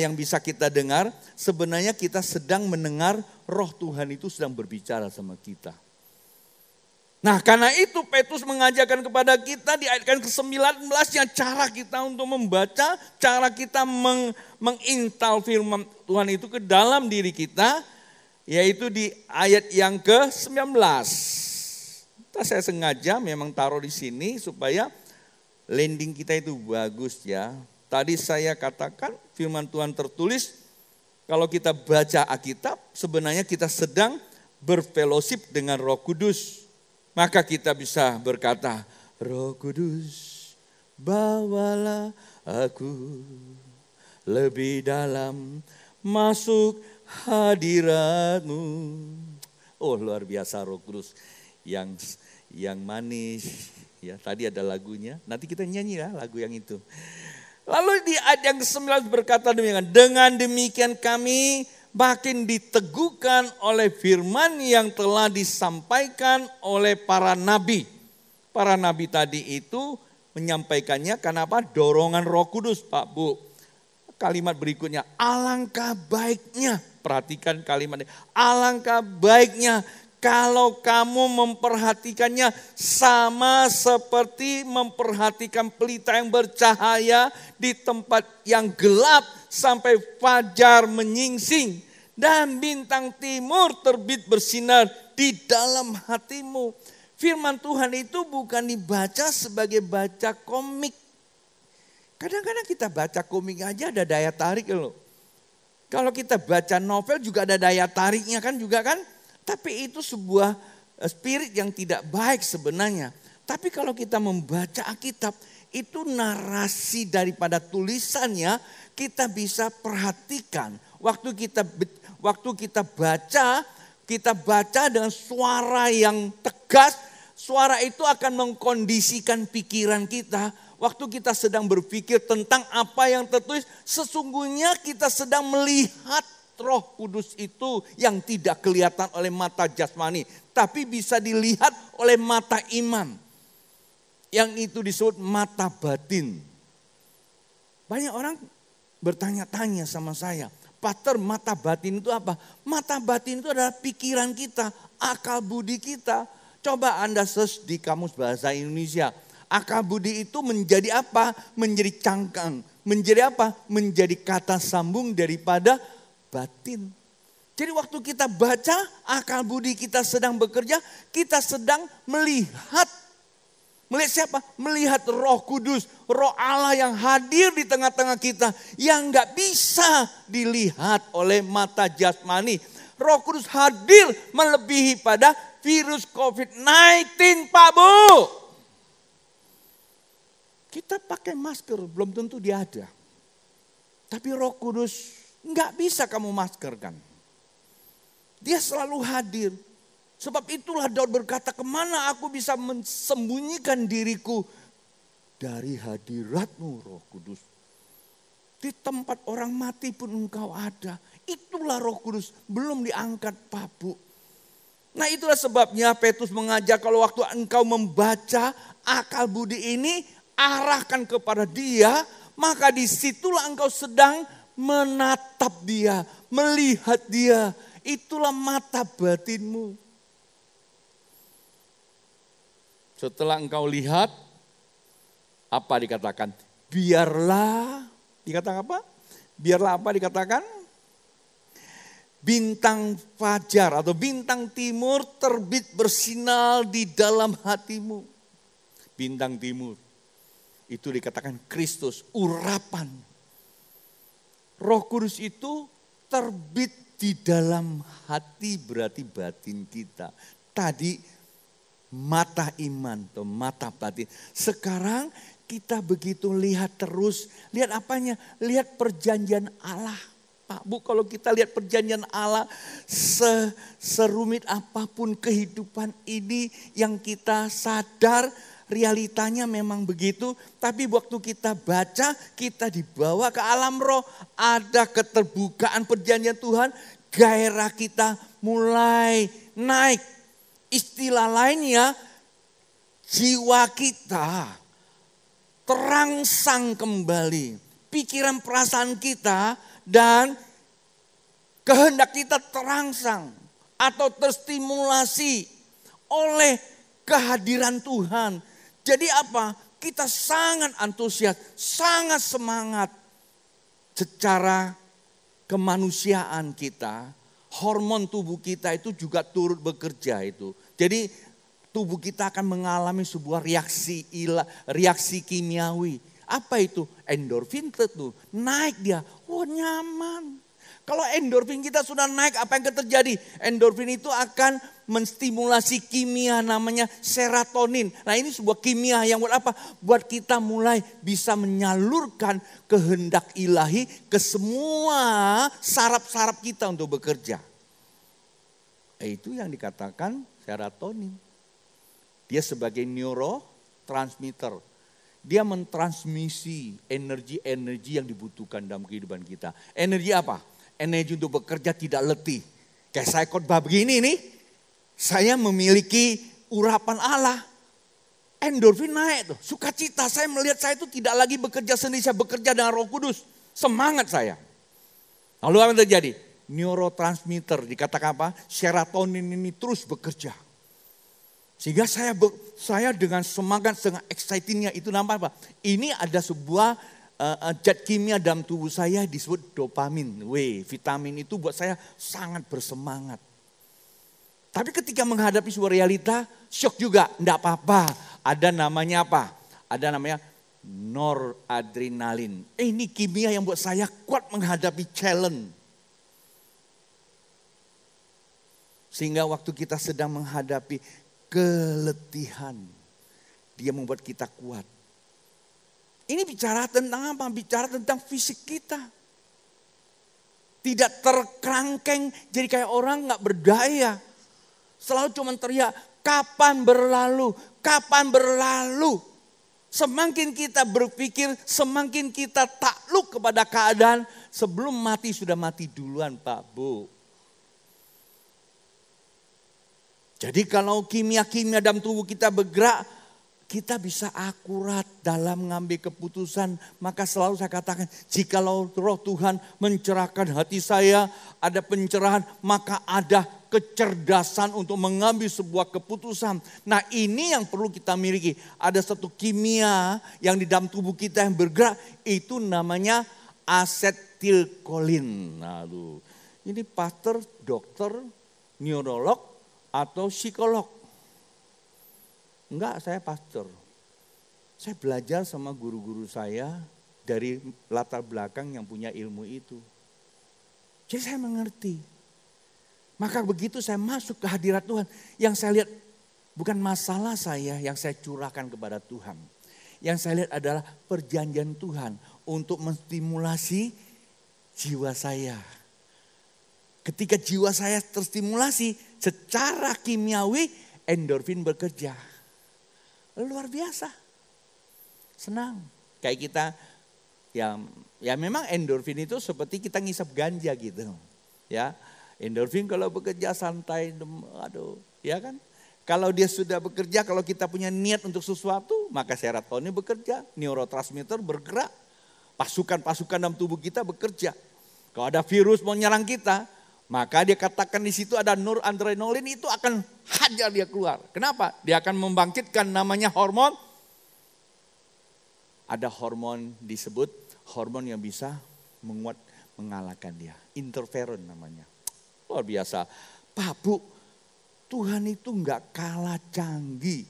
yang bisa kita dengar, sebenarnya kita sedang mendengar Roh Tuhan itu sedang berbicara sama kita. Nah karena itu Petrus mengajarkan kepada kita di ayat ke-19 yang cara kita untuk membaca, cara kita mengintal firman Tuhan itu ke dalam diri kita, yaitu di ayat yang ke-19. Saya sengaja memang taruh di sini supaya landing kita itu bagus ya. Tadi saya katakan firman Tuhan tertulis, kalau kita baca Alkitab sebenarnya kita sedang berfellowship dengan Roh Kudus. Maka kita bisa berkata, Roh Kudus bawalah aku lebih dalam masuk hadirat-Mu. Oh luar biasa Roh Kudus yang manis. Ya tadi ada lagunya, nanti kita nyanyi ya lagu yang itu. Lalu di ayat yang ke-19 berkata demikian, dengan demikian kami makin diteguhkan oleh firman yang telah disampaikan oleh para nabi. Para nabi tadi itu menyampaikannya karena apa? Dorongan Roh Kudus Pak Bu. Kalimat berikutnya, alangkah baiknya, perhatikan kalimatnya, alangkah baiknya kalau kamu memperhatikannya sama seperti memperhatikan pelita yang bercahaya di tempat yang gelap sampai fajar menyingsing dan bintang timur terbit bersinar di dalam hatimu. Firman Tuhan itu bukan dibaca sebagai baca komik. Kadang-kadang kita baca komik aja ada daya tarik loh. Kalau kita baca novel juga ada daya tariknya kan juga kan. Tapi itu sebuah spirit yang tidak baik sebenarnya. Tapi kalau kita membaca Alkitab, itu narasi daripada tulisannya kita bisa perhatikan. Waktu kita baca dengan suara yang tegas, suara itu akan mengkondisikan pikiran kita. Waktu kita sedang berpikir tentang apa yang tertulis, sesungguhnya kita sedang melihat Roh Kudus itu yang tidak kelihatan oleh mata jasmani, tapi bisa dilihat oleh mata iman. Yang itu disebut mata batin. Banyak orang bertanya-tanya sama saya, Pastor, mata batin itu apa? Mata batin itu adalah pikiran kita, akal budi kita. Coba Anda search di Kamus Bahasa Indonesia. Akal budi itu menjadi apa? Menjadi cangkang. Menjadi apa? Menjadi kata sambung daripada batin. Jadi waktu kita baca, akal budi kita sedang bekerja, kita sedang melihat. Melihat siapa? Melihat Roh Kudus, Roh Allah yang hadir di tengah-tengah kita, yang gak bisa dilihat oleh mata jasmani. Roh Kudus hadir melebihi pada virus COVID-19 Pak Bu. Kita pakai masker, belum tentu dia ada. Tapi Roh Kudus nggak bisa kamu maskerkan. Dia selalu hadir. Sebab itulah Daud berkata, kemana aku bisa mensembunyikan diriku dari hadirat-Mu Roh Kudus. Di tempat orang mati pun Engkau ada. Itulah Roh Kudus, belum diangkat Pak Bu. Nah itulah sebabnya Petrus mengajar kalau waktu engkau membaca akal budi ini, arahkan kepada dia, maka disitulah engkau sedang menatap dia, melihat dia. Itulah mata batinmu. Setelah engkau lihat, apa dikatakan? Biarlah, dikatakan apa? Biarlah apa dikatakan? Bintang fajar atau bintang timur terbit bersinar di dalam hatimu. Bintang timur. Itu dikatakan Kristus, urapan. Roh Kudus itu terbit di dalam hati, berarti batin kita. Tadi mata iman atau mata batin. Sekarang kita begitu lihat terus. Lihat apanya? Lihat perjanjian Allah. Pak Bu, kalau kita lihat perjanjian Allah, serumit apapun kehidupan ini yang kita sadar realitanya memang begitu. Tapi waktu kita baca, kita dibawa ke alam roh, ada keterbukaan perjanjian Tuhan, gairah kita mulai naik. Istilah lainnya, jiwa kita terangsang kembali. Pikiran perasaan kita dan kehendak kita terangsang atau terstimulasi oleh kehadiran Tuhan. Jadi apa? Kita sangat antusias, sangat semangat. Secara kemanusiaan kita, hormon tubuh kita itu juga turut bekerja itu. Jadi tubuh kita akan mengalami sebuah reaksi kimiawi. Apa itu? Endorfin tuh naik dia. Oh nyaman. Kalau endorfin kita sudah naik, apa yang terjadi? Endorfin itu akan menstimulasi kimia namanya serotonin. Nah ini sebuah kimia yang buat apa? Buat kita mulai bisa menyalurkan kehendak ilahi ke semua saraf-saraf kita untuk bekerja. Itu yang dikatakan serotonin. Dia sebagai neurotransmitter. Dia mentransmisi energi-energi yang dibutuhkan dalam kehidupan kita. Energi apa? Energi untuk bekerja tidak letih. Kayak saya khotbah begini nih, saya memiliki urapan Allah. Endorfin naik tuh, sukacita. Saya melihat saya itu tidak lagi bekerja sendiri, saya bekerja dengan Roh Kudus. Semangat saya. Lalu apa yang terjadi? Neurotransmitter, dikatakan apa? Serotonin ini terus bekerja. Sehingga saya dengan semangat, dengan excitingnya itu namanya apa? Ini ada sebuah zat kimia dalam tubuh saya disebut dopamin. Vitamin itu buat saya sangat bersemangat. Tapi ketika menghadapi sebuah realita, shock juga. Enggak apa-apa. Ada namanya apa? Ada namanya noradrenalin. Ini kimia yang buat saya kuat menghadapi challenge. Sehingga waktu kita sedang menghadapi keletihan, dia membuat kita kuat. Ini bicara tentang apa? Bicara tentang fisik kita. Tidak terkerangkeng, jadi kayak orang gak berdaya. Selalu cuma teriak, kapan berlalu, kapan berlalu. Semakin kita berpikir, semakin kita takluk kepada keadaan. Sebelum mati sudah mati duluan Pak Bu. Jadi kalau kimia-kimia dalam tubuh kita bergerak, kita bisa akurat dalam mengambil keputusan. Maka selalu saya katakan, jikalau Roh Tuhan mencerahkan hati saya, ada pencerahan, maka ada kecerdasan untuk mengambil sebuah keputusan. Nah ini yang perlu kita miliki. Ada satu kimia yang di dalam tubuh kita yang bergerak, itu namanya asetilkolin. Nah, ini pastor, dokter, neurolog, atau psikolog. Enggak, saya pastor. Saya belajar sama guru-guru saya dari latar belakang yang punya ilmu itu. Jadi saya mengerti. Maka begitu saya masuk ke hadirat Tuhan, yang saya lihat bukan masalah saya yang saya curahkan kepada Tuhan. Yang saya lihat adalah perjanjian Tuhan untuk menstimulasi jiwa saya. Ketika jiwa saya terstimulasi, secara kimiawi endorfin bekerja. Luar biasa. Senang. Kayak kita, ya memang endorfin itu seperti kita ngisap ganja gitu. Ya, endorfin kalau bekerja santai, aduh, ya kan? Kalau dia sudah bekerja, kalau kita punya niat untuk sesuatu, maka serotonin bekerja, neurotransmitter bergerak, pasukan-pasukan dalam tubuh kita bekerja. Kalau ada virus mau nyerang kita, maka dia katakan di situ ada noradrenalin, itu akan hajar dia keluar. Kenapa? Dia akan membangkitkan namanya hormon. Ada hormon disebut hormon yang bisa mengalahkan dia. Interferon namanya. Luar biasa. Pak Bu, Tuhan itu enggak kalah canggih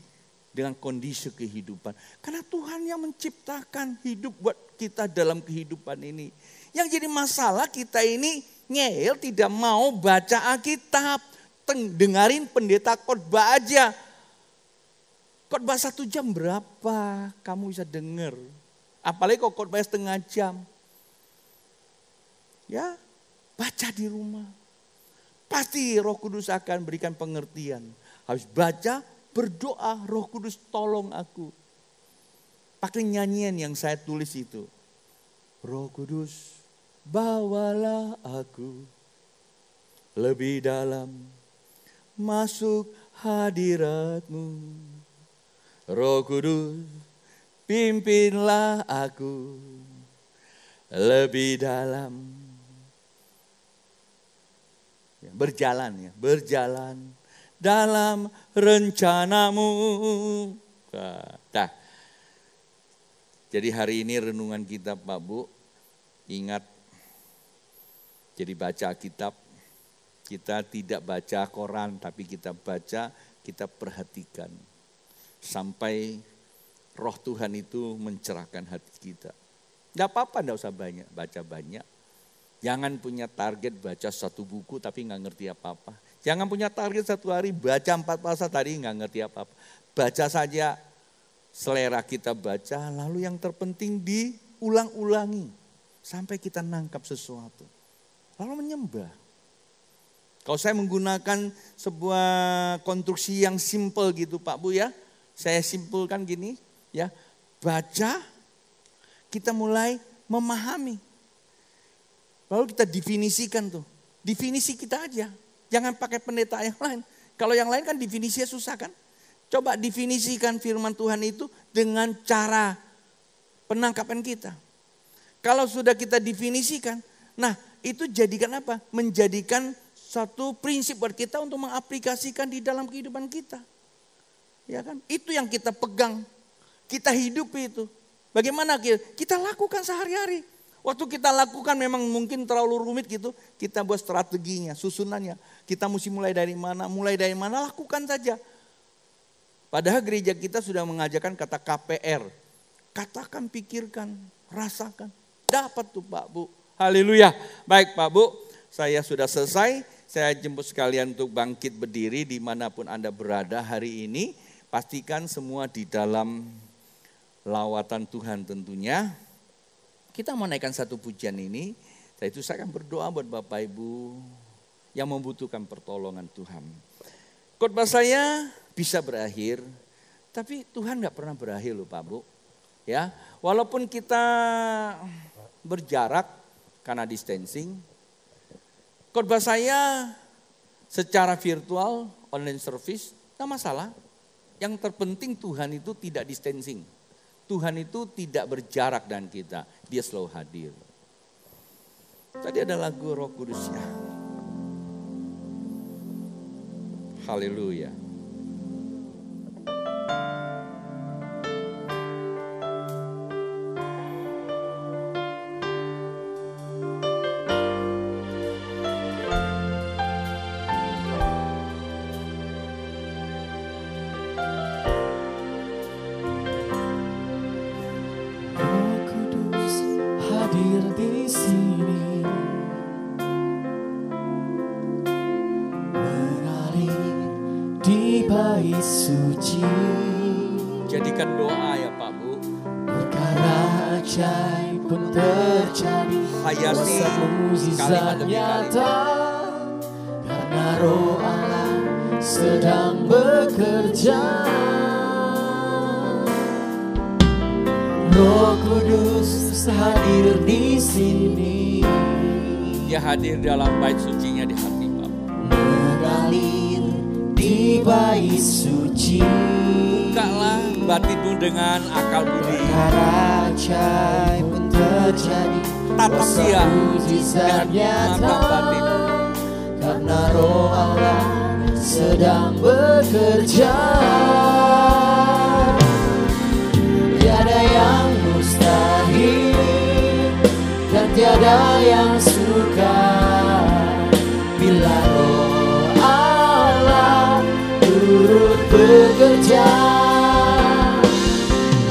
dengan kondisi kehidupan. Karena Tuhan yang menciptakan hidup buat kita dalam kehidupan ini. Yang jadi masalah kita ini ngeyel, tidak mau baca Alkitab. Dengarin pendeta khotbah aja. Khotbah 1 jam berapa kamu bisa dengar? Apalagi kok khotbah setengah jam. Ya, baca di rumah. Pasti Roh Kudus akan berikan pengertian. Habis baca, berdoa, Roh Kudus tolong aku. Pakai nyanyian yang saya tulis itu. Roh Kudus, bawalah aku lebih dalam, masuk hadirat-Mu. Roh Kudus, pimpinlah aku lebih dalam. Berjalan dalam rencana-Mu. Nah, jadi hari ini renungan kita Pak Bu, ingat, jadi baca Alkitab, kita tidak baca koran, tapi kita baca, kita perhatikan. Sampai Roh Tuhan itu mencerahkan hati kita. Gak apa-apa, gak usah banyak, baca banyak. Jangan punya target baca 1 buku tapi gak ngerti apa-apa. Jangan punya target 1 hari baca 4 pasal tadi gak ngerti apa-apa. Baca saja, selera kita baca, lalu yang terpenting diulang-ulangi. Sampai kita nangkap sesuatu. Lalu menyembah. Kalau saya menggunakan sebuah konstruksi yang simple gitu Pak Bu ya. Saya simpulkan gini ya. Baca, kita mulai memahami. Lalu kita definisikan tuh. Definisi kita aja. Jangan pakai pendeta yang lain. Kalau yang lain kan definisinya susah kan. Coba definisikan firman Tuhan itu dengan cara penangkapan kita. Kalau sudah kita definisikan, nah itu jadikan apa? Menjadikan satu prinsip buat kita untuk mengaplikasikan di dalam kehidupan kita. Ya kan? Itu yang kita pegang. Kita hidupi itu. Bagaimana kita lakukan sehari-hari. Waktu kita lakukan memang mungkin terlalu rumit gitu. Kita buat strateginya, susunannya. Kita mesti mulai dari mana, lakukan saja. Padahal gereja kita sudah mengajarkan kata KPR. Katakan, pikirkan, rasakan. Dapat tuh Pak Bu. Haleluya. Baik Pak Bu, saya sudah selesai. Saya jemput sekalian untuk bangkit berdiri dimanapun Anda berada hari ini. Pastikan semua di dalam lawatan Tuhan tentunya. Kita mau naikkan satu pujian ini. Setelah itu saya akan berdoa buat Bapak Ibu yang membutuhkan pertolongan Tuhan. Khotbah saya bisa berakhir, tapi Tuhan gak pernah berakhir loh Pak Bu. Ya, walaupun kita berjarak karena distancing. Khotbah saya secara virtual, online service, gak masalah. Yang terpenting Tuhan itu tidak distancing. Tuhan itu tidak berjarak dengan kita. Dia selalu hadir. Tadi ada lagu Roh Kudus ya. Haleluya. Suci. Jadikan doa ya Pak Bu. Perkara ajaib pun terjadi. Hayati mukjizat nyata. Karena Roh Allah sedang bekerja. Roh Kudus hadir di sini. Dia hadir dalam bait sucinya di hati Bapa. mengalir di bait suci. Bukalah batinmu dengan akal budi. Perkara ajaib pun terjadi. Tatap dia mujizat dengan mata nyata. batin. Karena Roh Allah sedang bekerja. Tiada yang mustahil dan tiada yang sukar bila Roh Allah turut bekerja.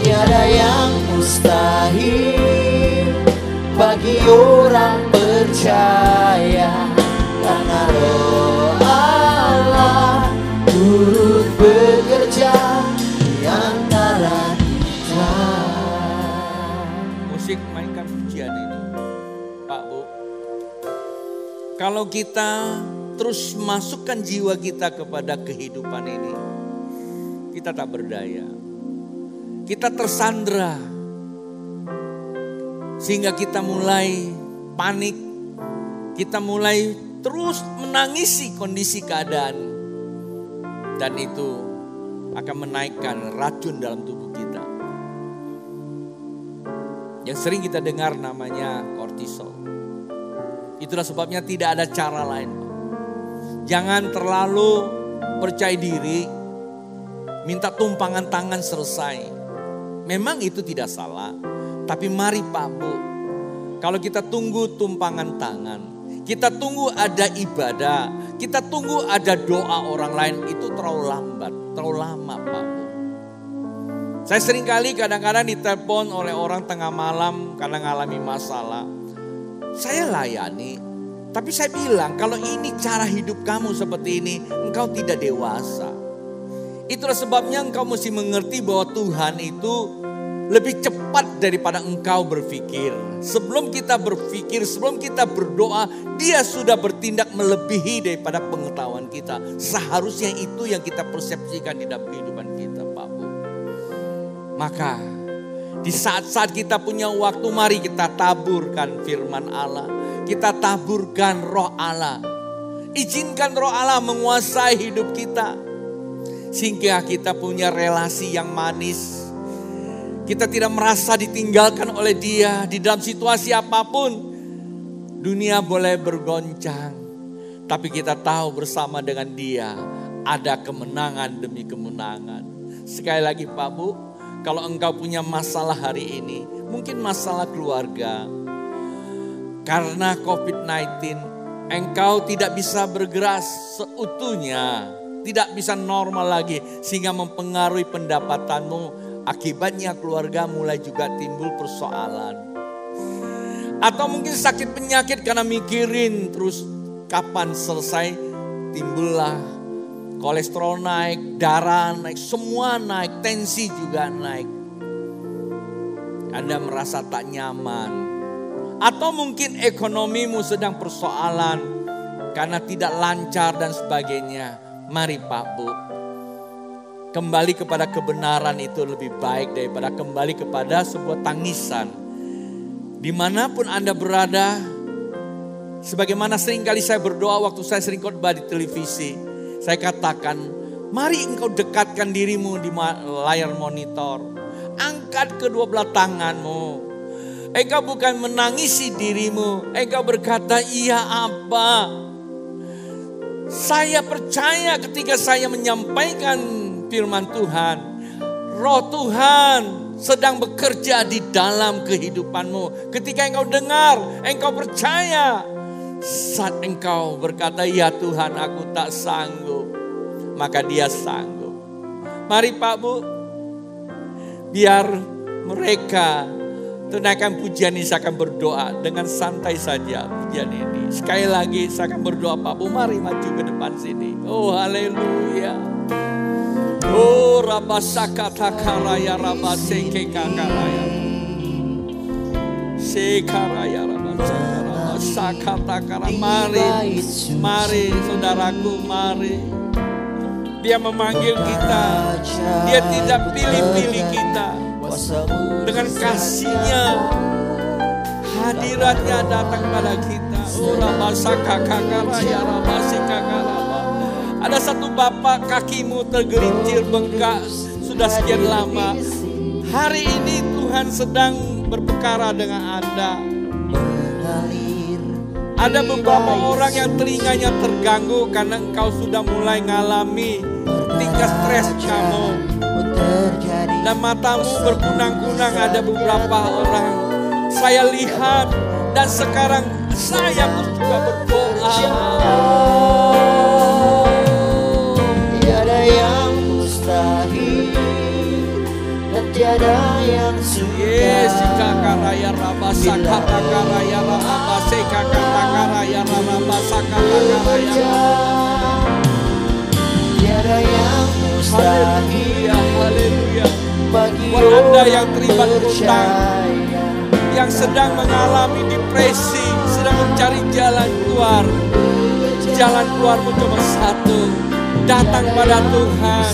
Tiada yang mustahil bagi orang percaya. Karena Roh Allah turut bekerja di antara kita. Musik mainkan pujian ini, Pak Bu. Kalau kita terus masukkan jiwa kita kepada kehidupan ini, kita tak berdaya. Kita tersandra. Sehingga kita mulai panik. Kita mulai terus menangisi kondisi keadaan. Dan itu akan menaikkan racun dalam tubuh kita. Yang sering kita dengar namanya kortisol. Itulah sebabnya tidak ada cara lain. Jangan terlalu percaya diri, minta tumpangan tangan selesai. Memang itu tidak salah. Tapi mari Pak Bu, kalau kita tunggu tumpangan tangan, kita tunggu ada ibadah, kita tunggu ada doa orang lain, itu terlalu lambat, terlalu lama Pak Bu. Saya seringkali kadang-kadang ditelepon oleh orang tengah malam karena ngalami masalah. Saya layani, tapi saya bilang kalau ini cara hidup kamu seperti ini, engkau tidak dewasa. Itulah sebabnya engkau mesti mengerti bahwa Tuhan itu lebih cepat daripada engkau berpikir. Sebelum kita berpikir, sebelum kita berdoa, Dia sudah bertindak melebihi daripada pengetahuan kita. Seharusnya itu yang kita persepsikan di dalam kehidupan kita, Pak Bu. Maka di saat-saat kita punya waktu, mari kita taburkan firman Allah. Kita taburkan Roh Allah. Izinkan Roh Allah menguasai hidup kita. Sehingga kita punya relasi yang manis. Kita tidak merasa ditinggalkan oleh Dia di dalam situasi apapun. Dunia boleh bergoncang, tapi kita tahu bersama dengan Dia ada kemenangan demi kemenangan. Sekali lagi Pak Bu, kalau engkau punya masalah hari ini, mungkin masalah keluarga. Karena COVID-19, engkau tidak bisa bergerak seutuhnya, tidak bisa normal lagi sehingga mempengaruhi pendapatanmu. Akibatnya keluarga mulai juga timbul persoalan. Atau mungkin sakit penyakit karena mikirin terus kapan selesai. Timbullah kolesterol naik, darah naik, semua naik, tensi juga naik. Anda merasa tak nyaman. Atau mungkin ekonomimu sedang persoalan karena tidak lancar dan sebagainya. Mari Pak Bu, kembali kepada kebenaran itu lebih baik daripada kembali kepada sebuah tangisan. Dimanapun Anda berada, sebagaimana seringkali saya berdoa waktu saya sering khotbah di televisi. Saya katakan, mari engkau dekatkan dirimu di layar monitor. Angkat kedua belah tanganmu. Engkau bukan menangisi dirimu. Engkau berkata, iya apa? Saya percaya ketika saya menyampaikan firman Tuhan, Roh Tuhan sedang bekerja di dalam kehidupanmu. Ketika engkau dengar, engkau percaya. Saat engkau berkata, ya Tuhan aku tak sanggup, maka Dia sanggup. Mari Pak Bu, biar mereka tunaikan pujian ini, saya akan berdoa dengan santai saja pujian ini. Sekali lagi saya akan berdoa Pak Bu, mari maju ke depan sini. Oh haleluya. Oh rabasakata karaya rabaseke kakaraya. Sekaraya rabasakata karaya. Mari saudaraku, mari. Dia memanggil kita. Dia tidak pilih-pilih kita. Dengan kasih-Nya, hadirat-Nya datang pada kita. Ada satu bapak kakimu tergelincir bengkak sudah sekian lama. Hari ini Tuhan sedang berperkara dengan Anda. Ada beberapa orang yang telinganya terganggu karena engkau sudah mulai mengalami tingkat stres kamu. Dan matamu berkunang-kunang, ada beberapa orang saya lihat. Dan sekarang saya pun juga berdoa. Tiada yang mustahil dan tiada yang sukar. Yes, kakaraya raba sakata karaya raba sekata karaya raba sakata karaya. Tiada yang mustahil. Haleluya. Bagi Buat Anda yang terlibat hutang, percaya, yang sedang mengalami depresi, sedang mencari jalan keluar. Jalan keluarmu cuma satu, datang pada Tuhan.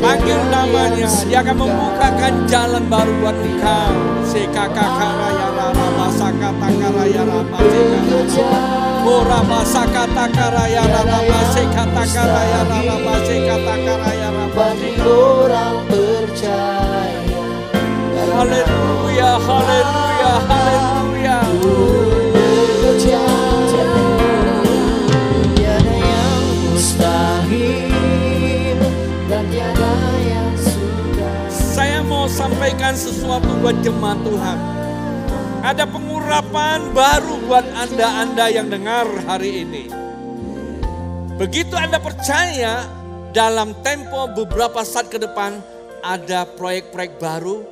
Panggil namanya, Dia akan membukakan jalan baru buat engkau. Sekakakaraya raba sakata karaya raba sekata. Ora basakata karaya raba sekata karaya raba sekata karaya raba. bagi orang percaya. Haleluya, haleluya, haleluya. Tiada yang mustahil dan tiada yang sukar. Saya mau sampaikan sesuatu buat jemaat Tuhan. Ada pengurapan baru buat Anda yang dengar hari ini. Begitu Anda percaya, dalam tempo beberapa saat ke depan ada proyek-proyek baru.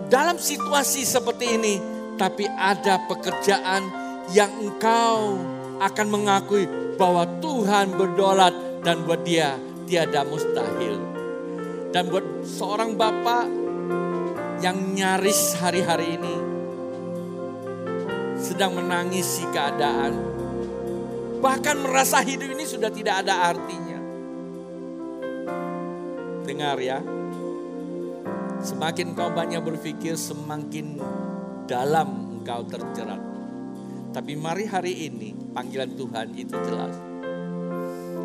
Dalam situasi seperti ini, tapi ada pekerjaan yang engkau akan mengakui bahwa Tuhan berdaulat dan buat Dia tiada mustahil. Dan buat seorang bapak yang nyaris hari-hari ini sedang menangisi keadaan, bahkan merasa hidup ini sudah tidak ada artinya. Dengar ya, semakin kau banyak berpikir, semakin dalam engkau terjerat. Tapi mari hari ini panggilan Tuhan itu jelas.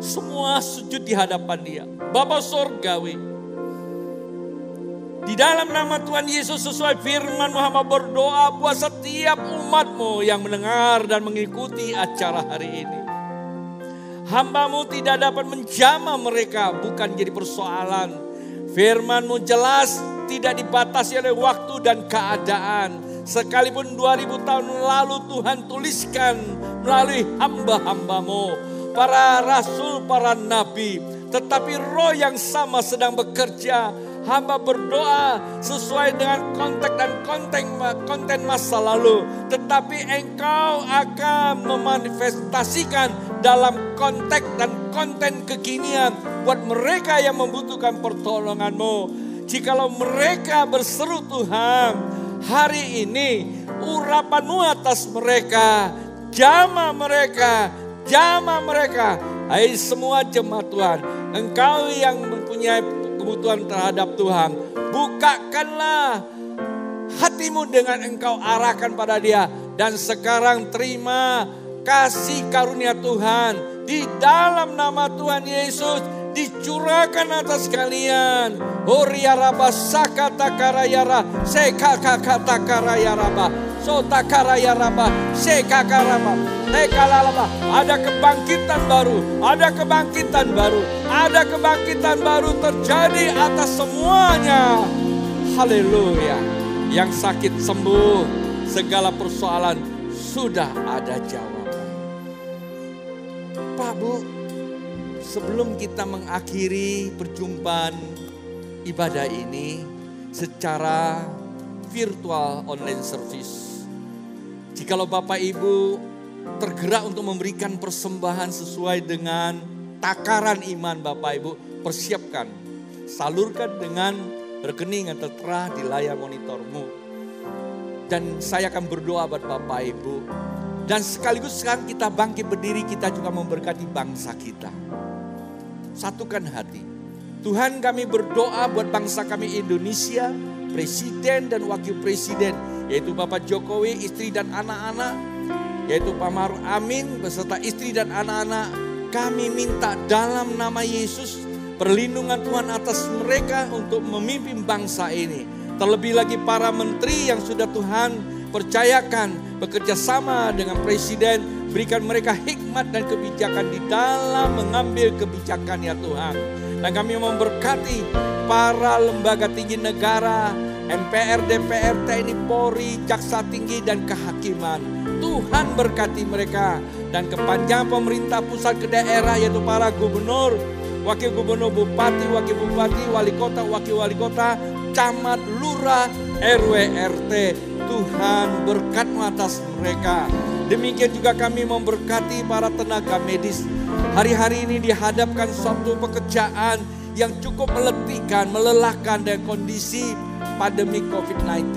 Semua sujud di hadapan Dia. Bapa Sorgawi, di dalam nama Tuhan Yesus sesuai firman-Mu hamba berdoa buat setiap umat-Mu yang mendengar dan mengikuti acara hari ini. Hamba-Mu tidak dapat menjamah mereka, bukan jadi persoalan. Firman-Mu jelas, tidak dibatasi oleh waktu dan keadaan. Sekalipun 2000 tahun lalu Tuhan tuliskan melalui hamba-hamba-Mu, para rasul, para nabi. Tetapi roh yang sama sedang bekerja. Hamba berdoa sesuai dengan konteks dan konten masa lalu. Tetapi Engkau akan memanifestasikan dalam konteks dan konten kekinian buat mereka yang membutuhkan pertolongan-Mu. Jikalau mereka berseru Tuhan, hari ini urapan-Mu atas mereka, jamah mereka. Hai semua jemaat Tuhan, Engkau yang mempunyai kebutuhan terhadap Tuhan, bukakanlah hatimu dengan engkau arahkan pada Dia. Dan sekarang terima kasih karunia Tuhan di dalam nama Tuhan Yesus dicurahkan atas kalian. Horiaraba sakata karayara sekakata karayaraba sotakarayaraba sekakaraba nekalalaba. Ada kebangkitan baru, ada kebangkitan baru, ada kebangkitan baru terjadi atas semuanya. Haleluya. Yang sakit sembuh, segala persoalan sudah ada jawaban. Pak Bu, sebelum kita mengakhiri perjumpaan ibadah ini secara virtual online service, jikalau Bapak Ibu tergerak untuk memberikan persembahan sesuai dengan takaran iman Bapak Ibu, persiapkan, salurkan dengan rekening yang tertera di layar monitormu. Dan saya akan berdoa buat Bapak Ibu. Dan sekaligus sekarang kita bangkit berdiri, kita juga memberkati bangsa kita. Satukan hati. Tuhan, kami berdoa buat bangsa kami Indonesia, presiden dan wakil presiden yaitu Bapak Jokowi, istri dan anak-anak, yaitu Pak Maruf Amin beserta istri dan anak-anak. Kami minta dalam nama Yesus perlindungan Tuhan atas mereka untuk memimpin bangsa ini. Terlebih lagi para menteri yang sudah Tuhan percayakan bekerja sama dengan Presiden. Berikan mereka hikmat dan kebijakan di dalam mengambil kebijakan ya Tuhan. Dan kami memberkati para lembaga tinggi negara, MPR, DPR, TNI, Polri, Jaksa Tinggi dan Kehakiman. Tuhan berkati mereka dan kepanjangan pemerintah pusat ke daerah yaitu para gubernur, wakil gubernur, bupati, wakil bupati, wali kota, wakil wali kota, camat, lurah, RW, RT. Tuhan berkat-Mu atas mereka. Demikian juga kami memberkati para tenaga medis. Hari-hari ini dihadapkan suatu pekerjaan yang cukup meletihkan, melelahkan dengan kondisi pandemi COVID-19.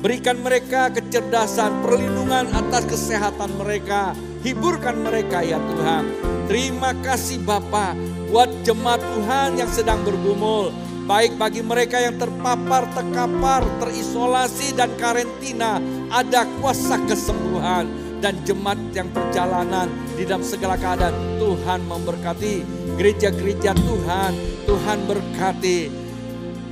Berikan mereka kecerdasan, perlindungan atas kesehatan mereka. Hiburkan mereka ya Tuhan. Terima kasih Bapa buat jemaat Tuhan yang sedang bergumul. Baik bagi mereka yang terpapar, terkapar, terisolasi dan karantina. Ada kuasa kesembuhan. Dan jemaat yang perjalanan di dalam segala keadaan. Tuhan memberkati gereja-gereja Tuhan. Tuhan berkati.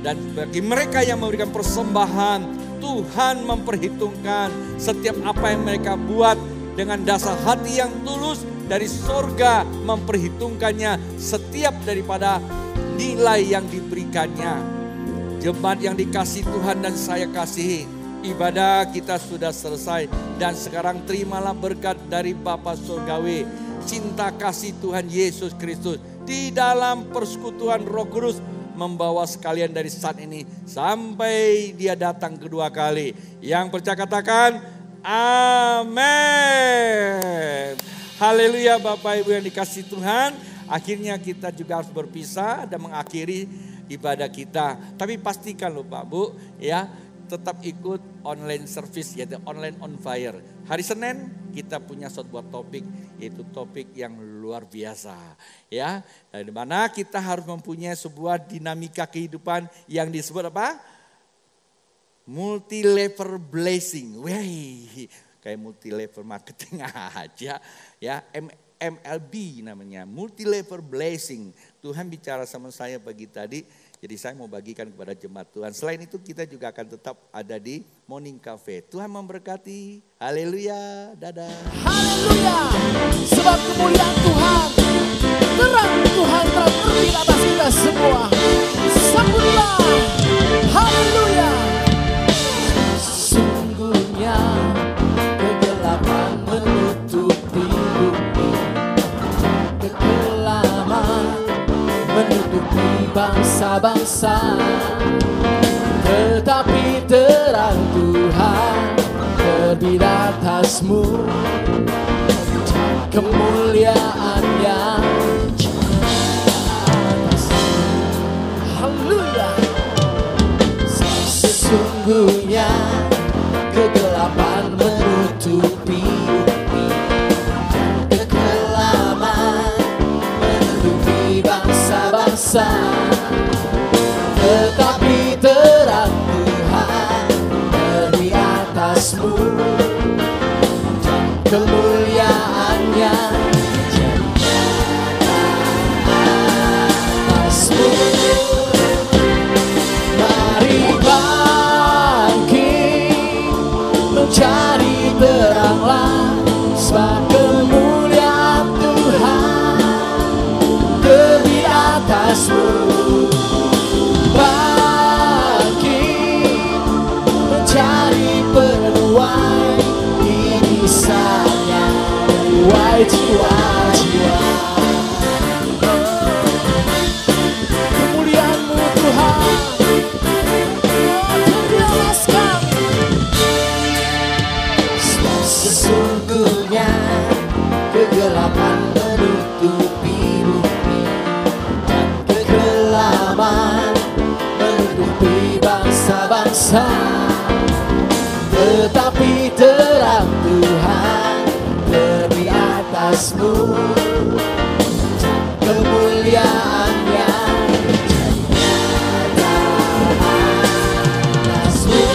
Dan bagi mereka yang memberikan persembahan, Tuhan memperhitungkan setiap apa yang mereka buat dengan dasar hati yang tulus dari sorga, memperhitungkannya setiap daripada nilai yang diberikannya. Jemaat yang dikasihi Tuhan dan saya kasihi, ibadah kita sudah selesai dan sekarang terimalah berkat dari Bapa Surgawi, cinta kasih Tuhan Yesus Kristus di dalam persekutuan Roh Kudus membawa sekalian dari saat ini sampai Dia datang kedua kali. Yang percaya katakan amin. Haleluya Bapak Ibu yang dikasihi Tuhan. Akhirnya kita juga harus berpisah dan mengakhiri ibadah kita. Tapi pastikan loh Pak Bu ya, tetap ikut online service yaitu online on fire. Hari Senin kita punya sebuah topik yaitu topik yang luar biasa ya. Di mana kita harus mempunyai sebuah dinamika kehidupan yang disebut apa? Multi level blessing. Wih, kayak multi level marketing aja ya. MLB namanya, multi level blessing. Tuhan bicara sama saya pagi tadi. Jadi saya mau bagikan kepada jemaat Tuhan. Selain itu kita juga akan tetap ada di Morning Cafe. Tuhan memberkati. Haleluya. Dadah. Haleluya. Sebab kemuliaan Tuhan, terang Tuhan telah terbit atas kita semua. Sambutlah. Haleluya. Sesungguhnya kegelapan menutupi bumi, kekelaman menutupi bangsa-bangsa, tetapi terang Tuhan terbit atasmu, kemuliaannya haleluya. Sesungguhnya kegelapan menutupi bumi, kekelaman menutupi bangsa-bangsa, tetapi terang Tuhan dari atasmu, kemuliaannya jadi atasmu. Mari bangkit mencari teranglah, sebab kemuliaan Tuhan terbit atasmu. Bangkit mencari penuai kisahnya, menuai jiwa-jiwa. Kemuliaan-Mu Tuhan terbiaskan. Sesungguhnya kegelapan menutupi bumi, dan kekelaman menutupi bangsa-bangsa, tetapi terang Tuhan lebih atasmu, kemuliaannya jadi nyata atasmu.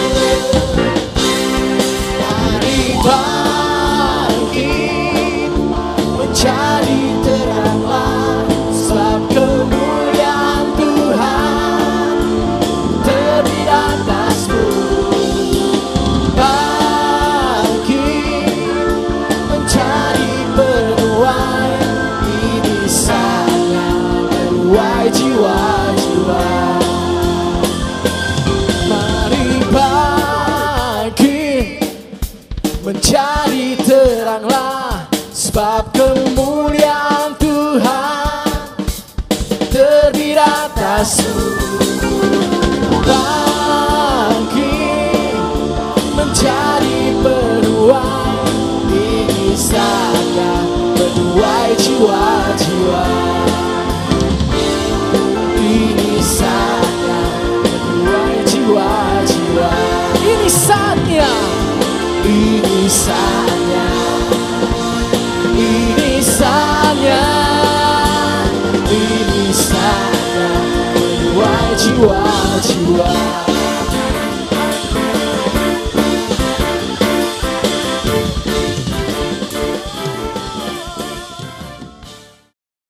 Ini saatnya, ini saatnya, ini saatnya menuai jiwa-jiwa.